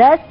10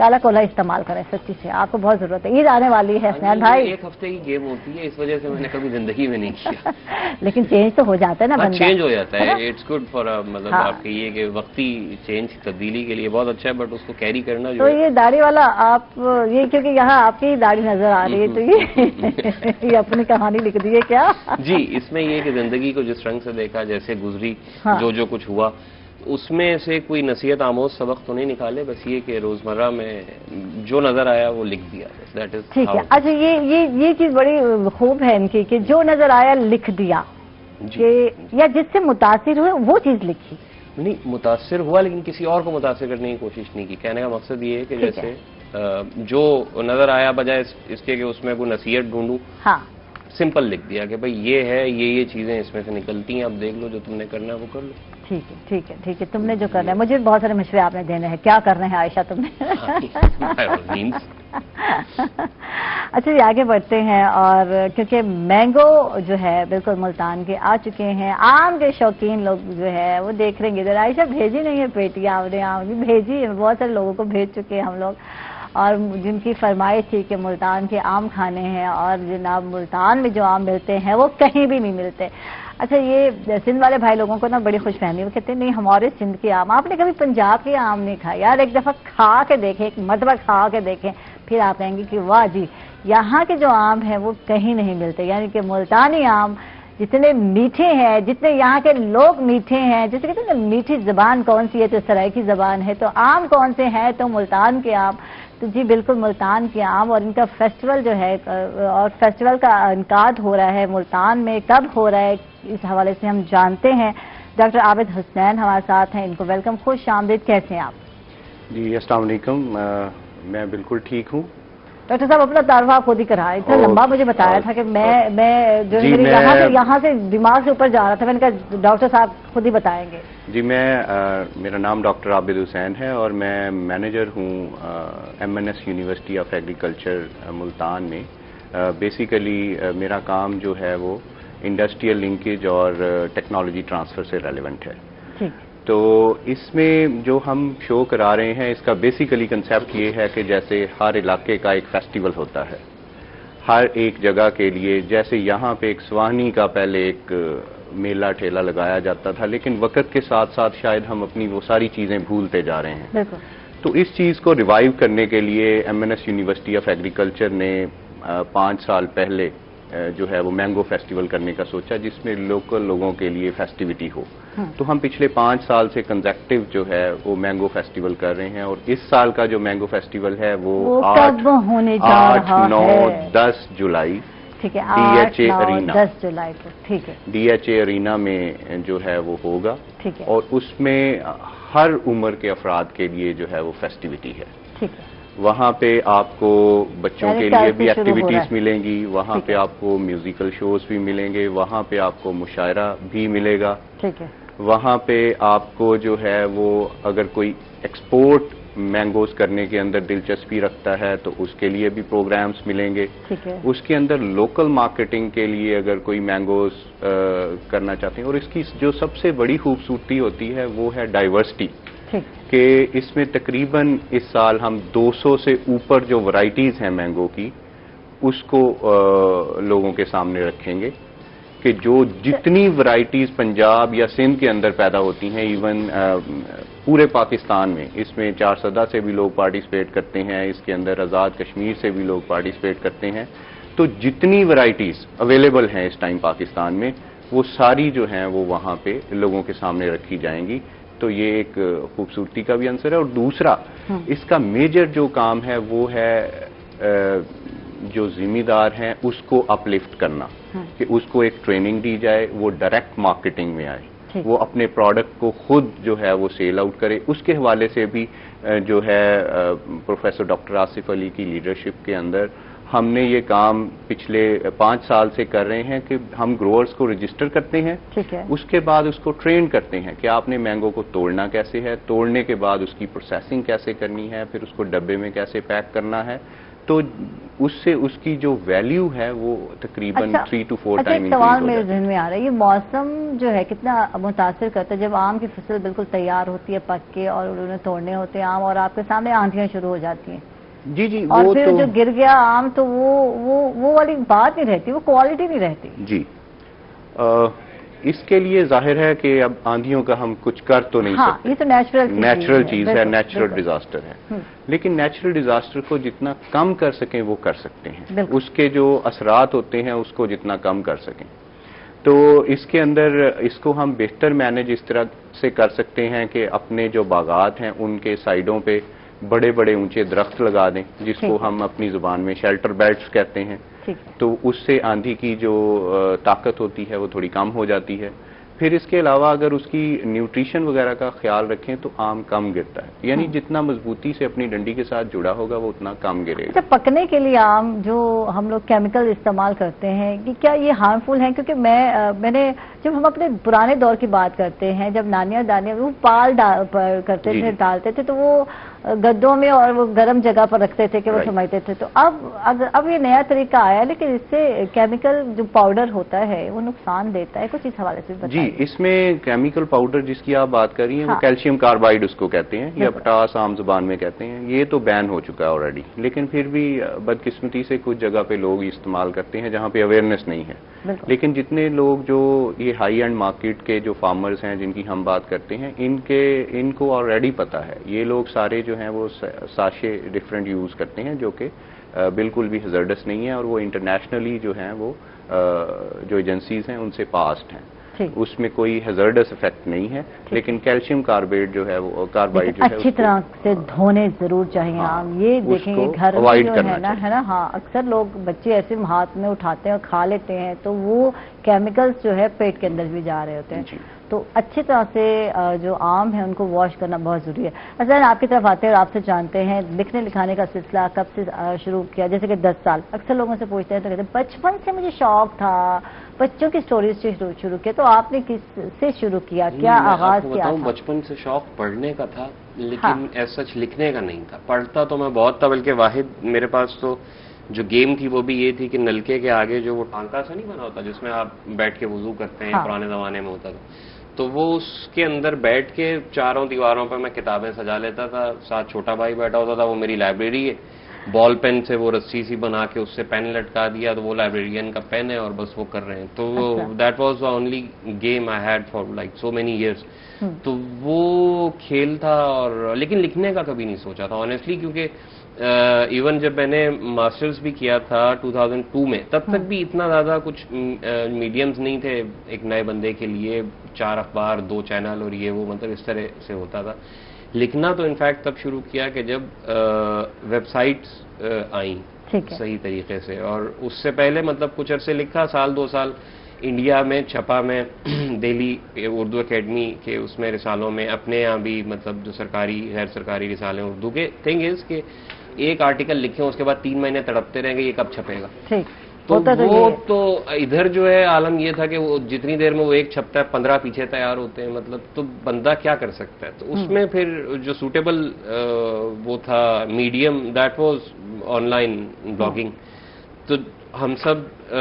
کالا کولا استعمال کریں. سچی سے آپ کو بہت ضرورت ہے. عید آنے والی ہے حسنین بھائی. ایک ہفتے کی گیم ہوتی ہے, اس وجہ سے میں نے کبھی زندگی میں نہیں کیا. لیکن چینج تو ہو جاتا ہے نا بندہ. چینج ہو جاتا ہے, اٹس گڈ فار مطلب آپ کے یہ کہ وقتی چینج تبدیلی کے لیے بہت اچھا ہے, بٹ اس کو کیری کرنا جو تو یہ داڑھی والا آپ یہ کیونکہ یہاں آپ کی داڑھی نظر آ رہی ہے تو یہ اپنی کہانی لکھ دی ہے کیا؟ جی, اس میں یہ کہ زندگی کو جس رنگ سے دیکھا, جیسے گزری, جو کچھ ہوا, اس میں سے کوئی نصیحت آموز سبق تو نہیں نکالے, بس یہ کہ روزمرہ میں جو نظر آیا وہ لکھ دیا. ٹھیک ہے. اچھا, یہ چیز بڑی خوب ہے ان کی کہ جو نظر آیا لکھ دیا, یا جس سے متاثر ہوئے وہ چیز لکھی. نہیں, متاثر ہوا لیکن کسی اور کو متاثر کرنے کی کوشش نہیں کی. کہنے کا مقصد یہ ہے کہ جیسے جو نظر آیا بجائے اس کے کہ اس میں کوئی نصیحت ڈھونڈوں, سمپل لکھ دیا کہ بھائی یہ ہے, یہ چیزیں اس میں سے نکلتی ہیں, اب دیکھ لو جو تم نے کرنا ہے وہ کر لو. ٹھیک ہے, ٹھیک ہے, ٹھیک ہے. تم نے جو کرنا ہے, مجھے بہت سارے مشورے آپ نے دینے ہیں. کیا کرنا ہے عائشہ تم نے؟ اچھا جی, آگے بڑھتے ہیں. اور کیونکہ مینگو جو ہے بالکل ملتان کے آ چکے ہیں, آم کے شوقین لوگ جو ہے وہ دیکھ رہے ہیں. ادھر عائشہ بھیجی نہیں ہے پیٹیاں, آپ نے آم کی بھیجی ہے, بہت سارے لوگوں کو بھیج چکے ہیں ہم لوگ, اور جن کی فرمائش تھی کہ ملتان کے آم کھانے ہیں, اور جناب ملتان میں جو آم ملتے ہیں وہ کہیں بھی نہیں ملتے. اچھا, یہ سندھ والے بھائی لوگوں کو نا بڑی خوش فہمی, وہ کہتے ہیں نہیں ہمارے سندھ کے آم, آپ نے کبھی پنجاب کے آم نہیں کھائے یار, ایک دفعہ کھا کے دیکھیں, ایک مرتبہ کھا کے دیکھیں, پھر آپ کہیں گے کہ واہ جی یہاں کے جو آم ہیں وہ کہیں نہیں ملتے. یعنی کہ ملتانی آم جتنے میٹھے ہیں, جتنے یہاں کے لوگ میٹھے ہیں, جیسے کہتے ہیں نا میٹھی زبان کون سی ہے تو سرائکی زبان ہے, تو آم کون سے ہیں تو ملتان کے آم. تو جی بالکل ملتان کے آم, اور ان کا فیسٹیول جو ہے, اور فیسٹیول کا انعقاد ہو رہا ہے ملتان میں, کب ہو رہا ہے اس حوالے سے ہم جانتے ہیں. ڈاکٹر عابد حسنین ہمارے ساتھ ہیں, ان کو ویلکم, خوش آمدید. کیسے ہیں آپ؟ جی السلام علیکم, میں بالکل ٹھیک ہوں. ڈاکٹر صاحب اپنا تعارف آپ خود ہی کرائیں. اتنا لمبا مجھے بتایا تھا کہ میں جو یہاں سے دماغ سے اوپر جا رہا تھا, میں نے کہا ڈاکٹر صاحب خود ہی بتائیں گے. جی, میرا نام ڈاکٹر عابد حسین ہے, اور میں مینیجر ہوں MNS university of agriculture Multan میں. بیسیکلی میرا کام جو ہے وہ انڈسٹریل لنکیج اور ٹیکنالوجی ٹرانسفر سے ریلیونٹ ہے. تو اس میں جو ہم شو کرا رہے ہیں, اس کا بیسیکلی کنسیپٹ یہ ہے کہ جیسے ہر علاقے کا ایک فیسٹیول ہوتا ہے ہر ایک جگہ کے لیے. جیسے یہاں پہ ایک سوانی کا پہلے ایک میلہ ٹھیلا لگایا جاتا تھا, لیکن وقت کے ساتھ ساتھ شاید ہم اپنی وہ ساری چیزیں بھولتے جا رہے ہیں. تو اس چیز کو ریوائیو کرنے کے لیے MNS یونیورسٹی آف ایگریکلچر نے 5 سال پہلے جو ہے وہ مینگو فیسٹیول کرنے کا سوچا, جس میں لوکل لوگوں کے لیے فیسٹیوٹی ہو. تو ہم پچھلے 5 سال سے کنزیکٹیو جو ہے وہ مینگو فیسٹیول کر رہے ہیں, اور اس سال کا جو مینگو فیسٹیول ہے وہ 8, 9, 10 جولائی DHA ارینا, 10 جولائی کو, ٹھیک ہے, DHA ارینا میں جو ہے وہ ہوگا. اور اس میں ہر عمر کے افراد کے لیے جو ہے وہ فیسٹیوٹی ہے. ٹھیک ہے, وہاں پہ آپ کو بچوں کے لیے بھی ایکٹیویٹیز ملیں گی, وہاں پہ آپ کو میوزیکل شوز بھی ملیں گے, وہاں پہ آپ کو مشاعرہ بھی ملے گا. ٹھیک ہے, وہاں پہ آپ کو جو ہے وہ اگر کوئی ایکسپورٹ مینگوز کرنے کے اندر دلچسپی رکھتا ہے تو اس کے لیے بھی پروگرامز ملیں گے. اس کے اندر لوکل مارکیٹنگ کے لیے اگر کوئی مینگوز کرنا چاہتے ہیں, اور اس کی جو سب سے بڑی خوبصورتی ہوتی ہے وہ ہے ڈائیورسٹی, کہ اس میں تقریباً اس سال ہم 200 سے اوپر جو ورائٹیز ہیں مینگو کی, اس کو لوگوں کے سامنے رکھیں گے کہ جو جتنی ورائٹیز پنجاب یا سندھ کے اندر پیدا ہوتی ہیں, ایون پورے پاکستان میں, اس میں 4 سے بھی لوگ پارٹیسپیٹ کرتے ہیں, اس کے اندر آزاد کشمیر سے بھی لوگ پارٹیسپیٹ کرتے ہیں. تو جتنی ورائٹیز اویلیبل ہیں اس ٹائم پاکستان میں, وہ ساری جو ہیں وہ وہاں پہ لوگوں کے سامنے رکھی جائیں گی. تو یہ ایک خوبصورتی کا بھی عنصر ہے. اور دوسرا اس کا میجر جو کام ہے وہ ہے جو ذمہ دار ہیں اس کو اپ لفٹ کرنا, کہ اس کو ایک ٹریننگ دی جائے, وہ ڈائریکٹ مارکیٹنگ میں آئے, وہ اپنے پروڈکٹ کو خود جو ہے وہ سیل آؤٹ کرے. اس کے حوالے سے بھی جو ہے پروفیسر ڈاکٹر آصف علی کی لیڈرشپ کے اندر ہم نے یہ کام پچھلے 5 سال سے کر رہے ہیں کہ ہم گروورز کو رجسٹر کرتے ہیں, اس کے بعد اس کو ٹرین کرتے ہیں کہ آپ نے مینگو کو توڑنا کیسے ہے, توڑنے کے بعد اس کی پروسیسنگ کیسے کرنی ہے, پھر اس کو ڈبے میں کیسے پیک کرنا ہے, تو اس سے اس کی جو ویلیو ہے وہ تقریباً 3 to 4 ٹائم انکریز سوال میرے ذہن میں آ رہا ہے، یہ موسم جو ہے کتنا متاثر کرتا ہے جب آم کی فصل بالکل تیار ہوتی ہے پک کے اور انہیں توڑنے ہوتے ہیں آم اور آپ کے سامنے آندھیاں شروع ہو جاتی ہیں؟ جی جی، اور پھر جو گر گیا آم تو وہ والی بات نہیں رہتی، وہ کوالٹی نہیں رہتی. جی اس کے لیے ظاہر ہے کہ اب آندھیوں کا ہم کچھ کر تو نہیں سکتے، یہ تو نیچرل چیز ہے، نیچرل ڈیزاسٹر ہے. لیکن نیچرل ڈیزاسٹر کو جتنا کم کر سکیں وہ کر سکتے ہیں، اس کے جو اثرات ہوتے ہیں اس کو جتنا کم کر سکیں. تو اس کے اندر اس کو ہم بہتر مینج اس طرح سے کر سکتے ہیں کہ اپنے جو باغات ہیں ان کے سائڈوں پہ بڑے بڑے اونچے درخت لگا دیں، جس کو ہم اپنی زبان میں شیلٹر بیلٹس کہتے ہیں. تو اس سے آندھی کی جو طاقت ہوتی ہے وہ تھوڑی کم ہو جاتی ہے. پھر اس کے علاوہ اگر اس کی نیوٹریشن وغیرہ کا خیال رکھیں تو آم کم گرتا ہے، یعنی جتنا مضبوطی سے اپنی ڈنڈی کے ساتھ جڑا ہوگا وہ اتنا کم گرے گا. پکنے کے لیے آم جو ہم لوگ کیمیکل استعمال کرتے ہیں کہ کیا یہ ہارمفل ہیں؟ کیونکہ میں نے جب ہم اپنے پرانے دور کی بات کرتے ہیں جب نانیاں دانیاں وہ پال کرتے تھے، ڈالتے تھے تو وہ گدوں میں اور وہ گرم جگہ پر رکھتے تھے کہ وہ سمجھتے تھے. تو اب یہ نیا طریقہ آیا لیکن اس سے کیمیکل جو پاؤڈر ہوتا ہے وہ نقصان دیتا ہے، کچھ اس حوالے سے بتائیے. جی، اس میں کیمیکل پاؤڈر جس کی آپ بات کر رہی ہیں وہ کیلشیم کاربائڈ اس کو کہتے ہیں یا پٹاس عام زبان میں کہتے ہیں. یہ تو بین ہو چکا ہے آلریڈی، لیکن پھر بھی بدقسمتی سے کچھ جگہ پہ لوگ استعمال کرتے ہیں جہاں پہ اویئرنیس نہیں ہے. لیکن جتنے لوگ جو یہ ہائی اینڈ مارکیٹ کے جو فارمرز ہیں جن کی ہم بات کرتے ہیں ان کو آلریڈی پتا ہے. یہ لوگ سارے جو ہیں وہ ساشے ڈفرینٹ یوز کرتے ہیں جو کہ بالکل بھی ہزارڈس نہیں ہے اور وہ انٹرنیشنلی جو ہیں وہ جو ایجنسیز ہیں ان سے پاسڈ ہیں. اس میں کوئی ہزارڈس افیکٹ نہیں ہے. لیکن کیلشیم کاربائڈ جو ہے وہ کاربائڈ جو ہے اچھی طرح سے دھونے ضرور چاہیے. یہ دیکھیں گے گھر میں جو ہے نا اکثر لوگ بچے ایسے ہاتھ میں اٹھاتے ہیں اور کھا لیتے ہیں تو وہ کیمیکلز جو ہے پیٹ کے اندر بھی جا رہے ہوتے ہیں. تو اچھی طرح سے جو آم ہیں ان کو واش کرنا بہت ضروری ہے. اصل آپ کی طرف آتے ہیں اور آپ سے جانتے ہیں لکھنے لکھانے کا سلسلہ کب سے شروع کیا؟ جیسے کہ 10 سال. اکثر لوگوں سے پوچھتے ہیں تو کہتے ہیں بچپن سے مجھے شوق تھا، بچوں کی سٹوریز سے شروع کیا. تو آپ نے کس سے شروع کیا، کیا آغاز کیا؟ بچپن سے شوق پڑھنے کا تھا لیکن ایسا سچ لکھنے کا نہیں تھا. پڑھتا تو میں بہت تھا، بلکہ واحد میرے پاس تو جو گیم تھی وہ بھی یہ تھی کہ نلکے کے آگے جو وہ ٹانکا سا نہیں بنا ہوتا جس میں آپ بیٹھ کے وضو کرتے ہیں، پرانے زمانے میں ہوتا تھا، تو وہ اس کے اندر بیٹھ کے چاروں دیواروں پہ میں کتابیں سجا لیتا تھا. ساتھ چھوٹا بھائی بیٹھا ہوتا تھا، وہ میری لائبریری ہے. بال پین سے وہ رسی سی بنا کے اس سے پین لٹکا دیا تو وہ لائبریرین کا پین ہے اور بس وہ کر رہے ہیں. تو that was the only game I had for like so many years. تو وہ کھیل تھا. اور لیکن لکھنے کا کبھی نہیں سوچا تھا آنیسٹلی، کیونکہ ایون جب میں نے ماسٹرز بھی کیا تھا 2002 میں تب تک بھی اتنا زیادہ کچھ میڈیمز نہیں تھے ایک نئے بندے کے لیے. 4 اخبار، 2 چینل اور یہ وہ، مطلب اس طرح سے ہوتا تھا. لکھنا تو انفیکٹ تب شروع کیا کہ جب ویب سائٹس آئیں صحیح طریقے سے. اور اس سے پہلے مطلب کچھ عرصے لکھا، 1-2 سال انڈیا میں چھپا میں دہلی اردو اکیڈمی کے اس میں رسالوں میں، اپنے یہاں بھی مطلب جو سرکاری غیر سرکاری رسالے اردو کے. تھنگ از کہ ایک آرٹیکل لکھیں اس کے بعد 3 مہینے تڑپتے رہیں گے یہ کب چھپے گا. تو وہ تو ادھر جو ہے عالم یہ تھا کہ وہ جتنی دیر میں وہ ایک چھپتا ہے 15 پیچھے تیار ہوتے ہیں، مطلب تو بندہ کیا کر سکتا ہے. تو اس میں پھر جو سوٹیبل وہ تھا medium that was on line blogging. تو ہم سب،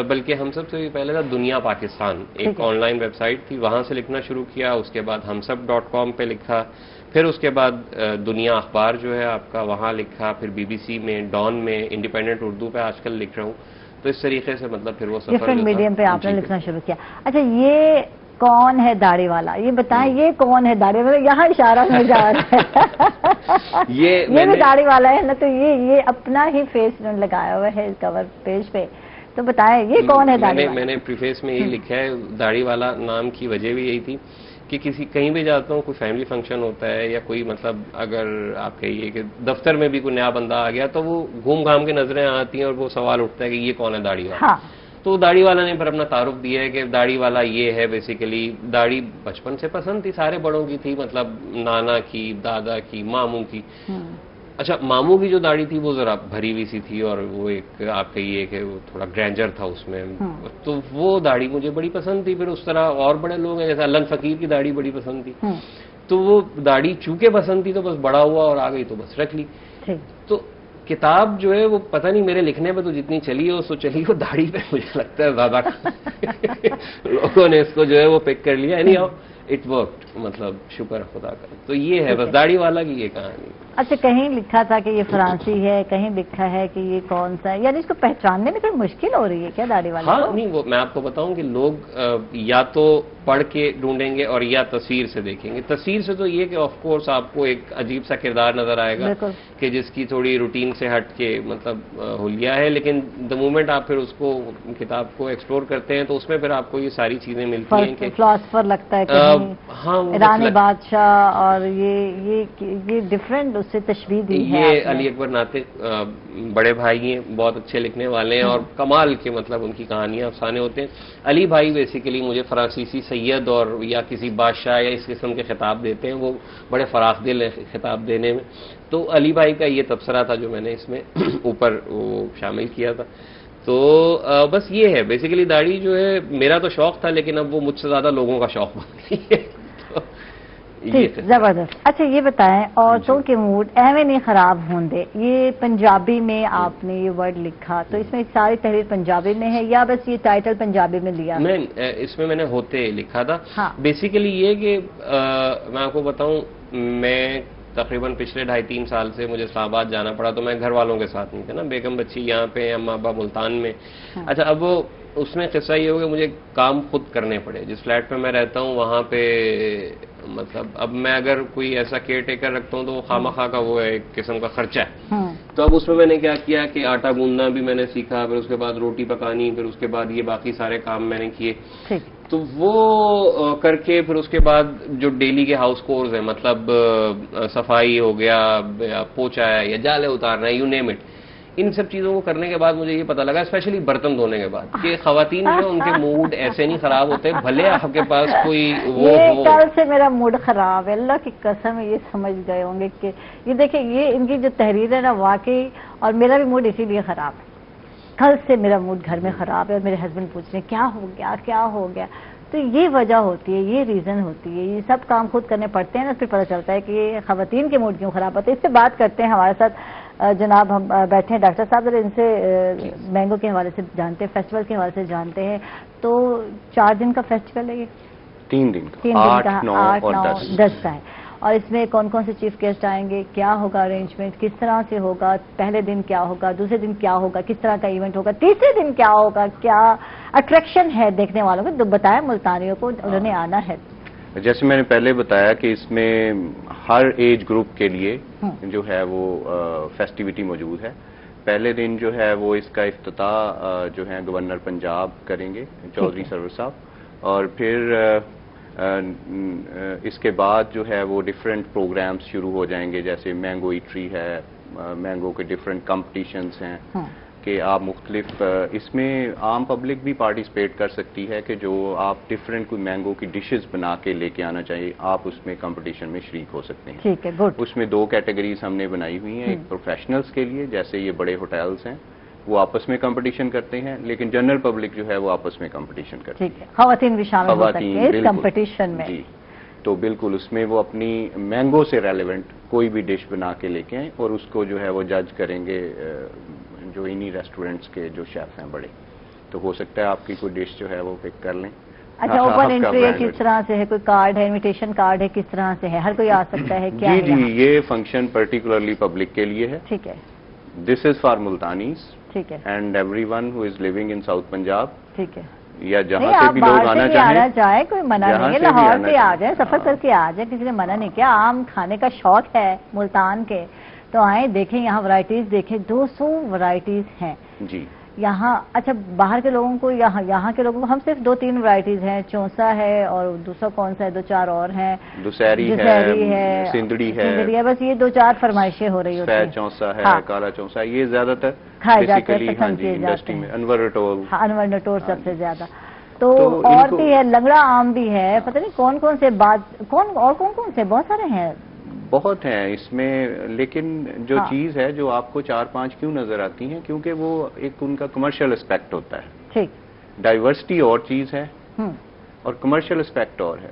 بلکہ ہم سب سے بھی پہلے تھا دنیا پاکستان، ایک آن لائن ویب سائٹ تھی، وہاں سے لکھنا شروع کیا. اس کے بعد humsab.com پہ لکھا، پھر اس کے بعد دنیا اخبار جو ہے آپ کا وہاں لکھا، پھر BBC میں، ڈان میں، انڈیپینڈنٹ اردو پہ آج کل لکھ رہا ہوں. تو اس طریقے سے مطلب پھر وہ ڈفرینٹ میڈیم پہ آپ نے لکھنا شروع کیا. اچھا، یہ کون ہے داڑھی والا؟ یہ بتائیں یہ کون ہے داڑھی والا؟ یہاں اشارہ میں جا رہا ہے. یہ بھی داڑھی والا ہے نا؟ تو یہ اپنا ہی فیس لگایا ہوا ہے کور پیج پہ. تو بتائیں یہ کون ہے داڑھی والا؟ میں نے پریفیس میں یہی لکھا ہے. داڑھی والا نام کی وجہ بھی یہی تھی کہ کہیں بھی جاتا ہوں، کوئی فیملی فنکشن ہوتا ہے یا کوئی مطلب اگر آپ کہیے کہ دفتر میں بھی کوئی نیا بندہ آ گیا تو وہ گھوم گھام کے نظریں آتی ہیں اور وہ سوال اٹھتا ہے کہ یہ کون ہے داڑھی والا. تو داڑھی والا نے پھر اپنا تعارف دیا ہے کہ داڑھی والا یہ ہے. بیسیکلی داڑھی بچپن سے پسند تھی، سارے بڑوں کی تھی، مطلب نانا کی، دادا کی، ماموں کی. اچھا، ماموں کی جو داڑھی تھی وہ ذرا بھری ہوئی سی تھی اور وہ ایک آپ کہیے کہ وہ تھوڑا گرینجر تھا اس میں. تو وہ داڑھی مجھے بڑی پسند تھی. پھر اس طرح اور بڑے لوگ ہیں جیسے علن فقیر کی داڑھی بڑی پسند تھی. تو وہ داڑھی چونکہ پسند تھی تو بس بڑا ہوا اور آ گئی تو بس رکھ لی. تو کتاب جو ہے وہ پتہ نہیں میرے لکھنے پہ تو جتنی چلی ہے وہ چلی وہ داڑھی پہ مجھے لگتا ہے زیادہ لوگوں نے اس کو جو ہے وہ پک کر لیا. اینی ہاؤ اٹ ورکڈ, مطلب شکر خدا کا. تو یہ ہے بس داڑھی والا کی یہ کہانی. اچھا, کہیں لکھا تھا کہ یہ فرانسی ہے, کہیں لکھا ہے کہ یہ کون سا ہے, یعنی اس کو پہچاننے میں کوئی مشکل ہو رہی ہے کیا داڑھی والا؟ ہاں نہیں, وہ میں آپ کو بتاؤں کہ لوگ یا تو پڑھ کے ڈھونڈیں گے اور یا تصویر سے دیکھیں گے. تصویر سے تو یہ کہ آف کورس آپ کو ایک عجیب سا کردار نظر آئے گا کہ جس کی تھوڑی روٹین سے ہٹ کے مطلب حلیہ ہے, لیکن دا مومنٹ آپ پھر اس کو کتاب کو ایکسپلور کرتے ہیں تو اس میں پھر آپ کو یہ ساری چیزیں ملتی ہیں کہ فلاسفر لگتا ہے ہاں ایرانی بادشاہ, اور یہ ڈفرینٹ اس سے تشبیہ دی ہے. یہ علی اکبر ناطق بڑے بھائی ہیں, بہت اچھے لکھنے والے ہیں اور کمال کے مطلب ان کی کہانیاں افسانے ہوتے ہیں. علی بھائی بیسیکلی مجھے فرانسیسی سید اور یا کسی بادشاہ یا اس قسم کے خطاب دیتے ہیں, وہ بڑے فراخ دل ہیں خطاب دینے میں. تو علی بھائی کا یہ تبصرہ تھا جو میں نے اس میں اوپر وہ شامل کیا تھا. تو بس یہ ہے بیسیکلی داڑھی جو ہے میرا تو شوق تھا, لیکن اب وہ مجھ سے زیادہ لوگوں کا شوق بن گئی ہے. زبردست. اچھا یہ بتائیں, عورتوں کے موڈ ایویں نہیں خراب ہوں دے, یہ پنجابی میں آپ نے یہ ورڈ لکھا, تو اس میں ساری تحریر پنجابی میں ہے یا بس یہ ٹائٹل پنجابی میں لیا؟ میں اس میں نے ہوتے لکھا تھا. بیسیکلی یہ کہ میں آپ کو بتاؤں, میں تقریباً پچھلے 2.5-3 سال سے مجھے اسلام آباد جانا پڑا, تو میں گھر والوں کے ساتھ نہیں تھا نا, بیگم بچی یہاں پہ, اماں ابا ملتان میں. اچھا, اب اس میں قصہ یہ ہو کہ مجھے کام خود کرنے پڑے. جس فلیٹ پہ میں رہتا ہوں وہاں پہ مطلب اب میں اگر کوئی ایسا کیئر ٹیکر رکھتا ہوں تو وہ خواہ مخواہ کا وہ ہے ایک قسم کا خرچہ ہے. تو اب اس میں نے کیا کیا کہ آٹا گوندنا بھی میں نے سیکھا, پھر اس کے بعد روٹی پکانی, پھر اس کے بعد یہ باقی سارے کام میں نے کیے. تو وہ کر کے پھر اس کے بعد جو ڈیلی کے ہاؤس کورز ہیں, مطلب صفائی ہو گیا یا پوچھا ہے یا جالے اتارنا ہے, یو نیم اٹ, ان سب چیزوں کو کرنے کے بعد مجھے یہ پتا لگا, اسپیشلی برتن دھونے کے بعد, کہ خواتین جو ان کے موڈ ایسے نہیں خراب ہوتے بھلے آپ کے پاس کوئی وہ ہو. کل سے میرا موڈ خراب ہے, اللہ کی قسم یہ سمجھ گئے ہوں گے کہ یہ دیکھیں یہ ان کی جو تحریر ہے نا واقعی, اور میرا بھی موڈ اسی لیے خراب ہے. کل سے میرا موڈ گھر میں خراب ہے اور میرے ہسبینڈ پوچھ رہے ہیں کیا ہو گیا کیا ہو گیا. تو یہ وجہ ہوتی ہے, یہ ریزن ہوتی ہے, یہ سب کام خود کرنے پڑتے ہیں نا, پھر پتہ چلتا ہے کہ یہ خواتین کے موڈ کیوں خراب ہوتے ہیں. اس سے بات کرتے ہیں, ہمارے ساتھ جناب ہم بیٹھے ہیں ڈاکٹر صاحب, ان سے مینگو کے حوالے سے جانتے ہیں, فیسٹیول کے حوالے سے جانتے ہیں. تو 4 دن کا فیسٹیول ہے یہ؟ 3 دن کا, 8, 9 اور 10 کا ہے. اور اس میں کون کون سے چیف گیسٹ آئیں گے, کیا ہوگا ارینجمنٹ, کس طرح سے ہوگا, پہلے دن کیا ہوگا, دوسرے دن کیا ہوگا, کس طرح کا ایونٹ ہوگا, تیسرے دن کیا ہوگا, کیا اٹریکشن ہے دیکھنے والوں کو, بتائیں ملتانیوں کو, انہوں نے آنا ہے. جیسے میں نے پہلے بتایا کہ اس میں ہر ایج گروپ کے لیے جو ہے وہ فیسٹیوٹی موجود ہے. پہلے دن جو ہے وہ اس کا افتتاح جو ہے گورنر پنجاب کریں گے چودھری سرور صاحب, اور پھر اس کے بعد جو ہے وہ ڈفرینٹ پروگرامز شروع ہو جائیں گے, جیسے مینگو ایٹری ہے, مینگو کے ڈفرینٹ کمپٹیشنز ہیں کہ آپ مختلف اس میں عام پبلک بھی پارٹیسپیٹ کر سکتی ہے کہ جو آپ ڈفرینٹ کوئی مینگو کی ڈشز بنا کے لے کے آنا چاہیے, آپ اس میں کمپٹیشن میں شریک ہو سکتے ہیں. ٹھیک ہے, گڈ. اس میں 2 کیٹیگریز ہم نے بنائی ہوئی ہیں, ایک پروفیشنلز کے لیے, جیسے یہ بڑے ہوٹلز ہیں وہ آپس میں کمپٹیشن کرتے ہیں, لیکن جنرل پبلک جو ہے وہ آپس میں کمپٹیشن کرتے ہیں. خواتین بھی شامل ہو سکتی ہیں اس کمپٹیشن میں. جی, تو بالکل اس میں وہ اپنی مینگو سے ریلیونٹ کوئی بھی ڈش بنا کے لے کے آئیں, اور اس کو جو ہے وہ جج کریں گے جو انہی ریسٹورنٹس کے جو شیف ہیں بڑے. تو ہو سکتا ہے آپ کی کوئی ڈش جو ہے وہ پک کر لیں. اچھا, اوپن انٹری کس طرح سے ہے, کوئی کارڈ ہے, انویٹیشن کارڈ ہے, کس طرح سے ہے, ہر کوئی آ سکتا ہے کیا؟ جی, یہ فنکشن پرٹیکولرلی پبلک کے لیے ہے. ٹھیک ہے. This is for Multanis. ٹھیک ہے. And everyone who is living in South Punjab. ٹھیک ہے. یا جہاں سے بھی لوگ آنا چاہیں, کوئی منع نہیں ہے, لاہور سے آ جائیں, سفر کر کے آ جائیں, کسی نے منع نہیں کیا. عام کھانے کا شوق ہے ملتان کے, تو آئیں دیکھیں, یہاں ورائٹیز دیکھیں, 200 ورائٹیز ہیں جی یہاں. اچھا, باہر کے لوگوں کو یہاں کے لوگوں کو ہم صرف 2-3 ورائٹیز ہیں, چونسا ہے اور دوسرا کون سا ہے, 2-4 اور ہیں, دوسری ہے, سندڑی ہے, بس یہ 2-4 فرمائشیں ہو رہی ہوتی ہیں. چونسا ہے, کالا چونسا, یہ زیادہ تر کھائے جاتے ہیں, پسند کیے جاتے ہیں. انور نٹور. انور نٹور سب سے زیادہ. تو اور بھی ہے, لنگڑا آم بھی ہے, پتہ نہیں کون کون سے کون سے, بہت سارے ہیں, بہت ہیں اس میں. لیکن جو چیز ہے جو آپ کو 4-5 کیوں نظر آتی ہیں, کیونکہ وہ ایک ان کا کمرشل اسپیکٹ ہوتا ہے. ٹھیک. ڈائیورسٹی اور چیز ہے اور کمرشل اسپیکٹ اور ہے.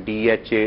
DHA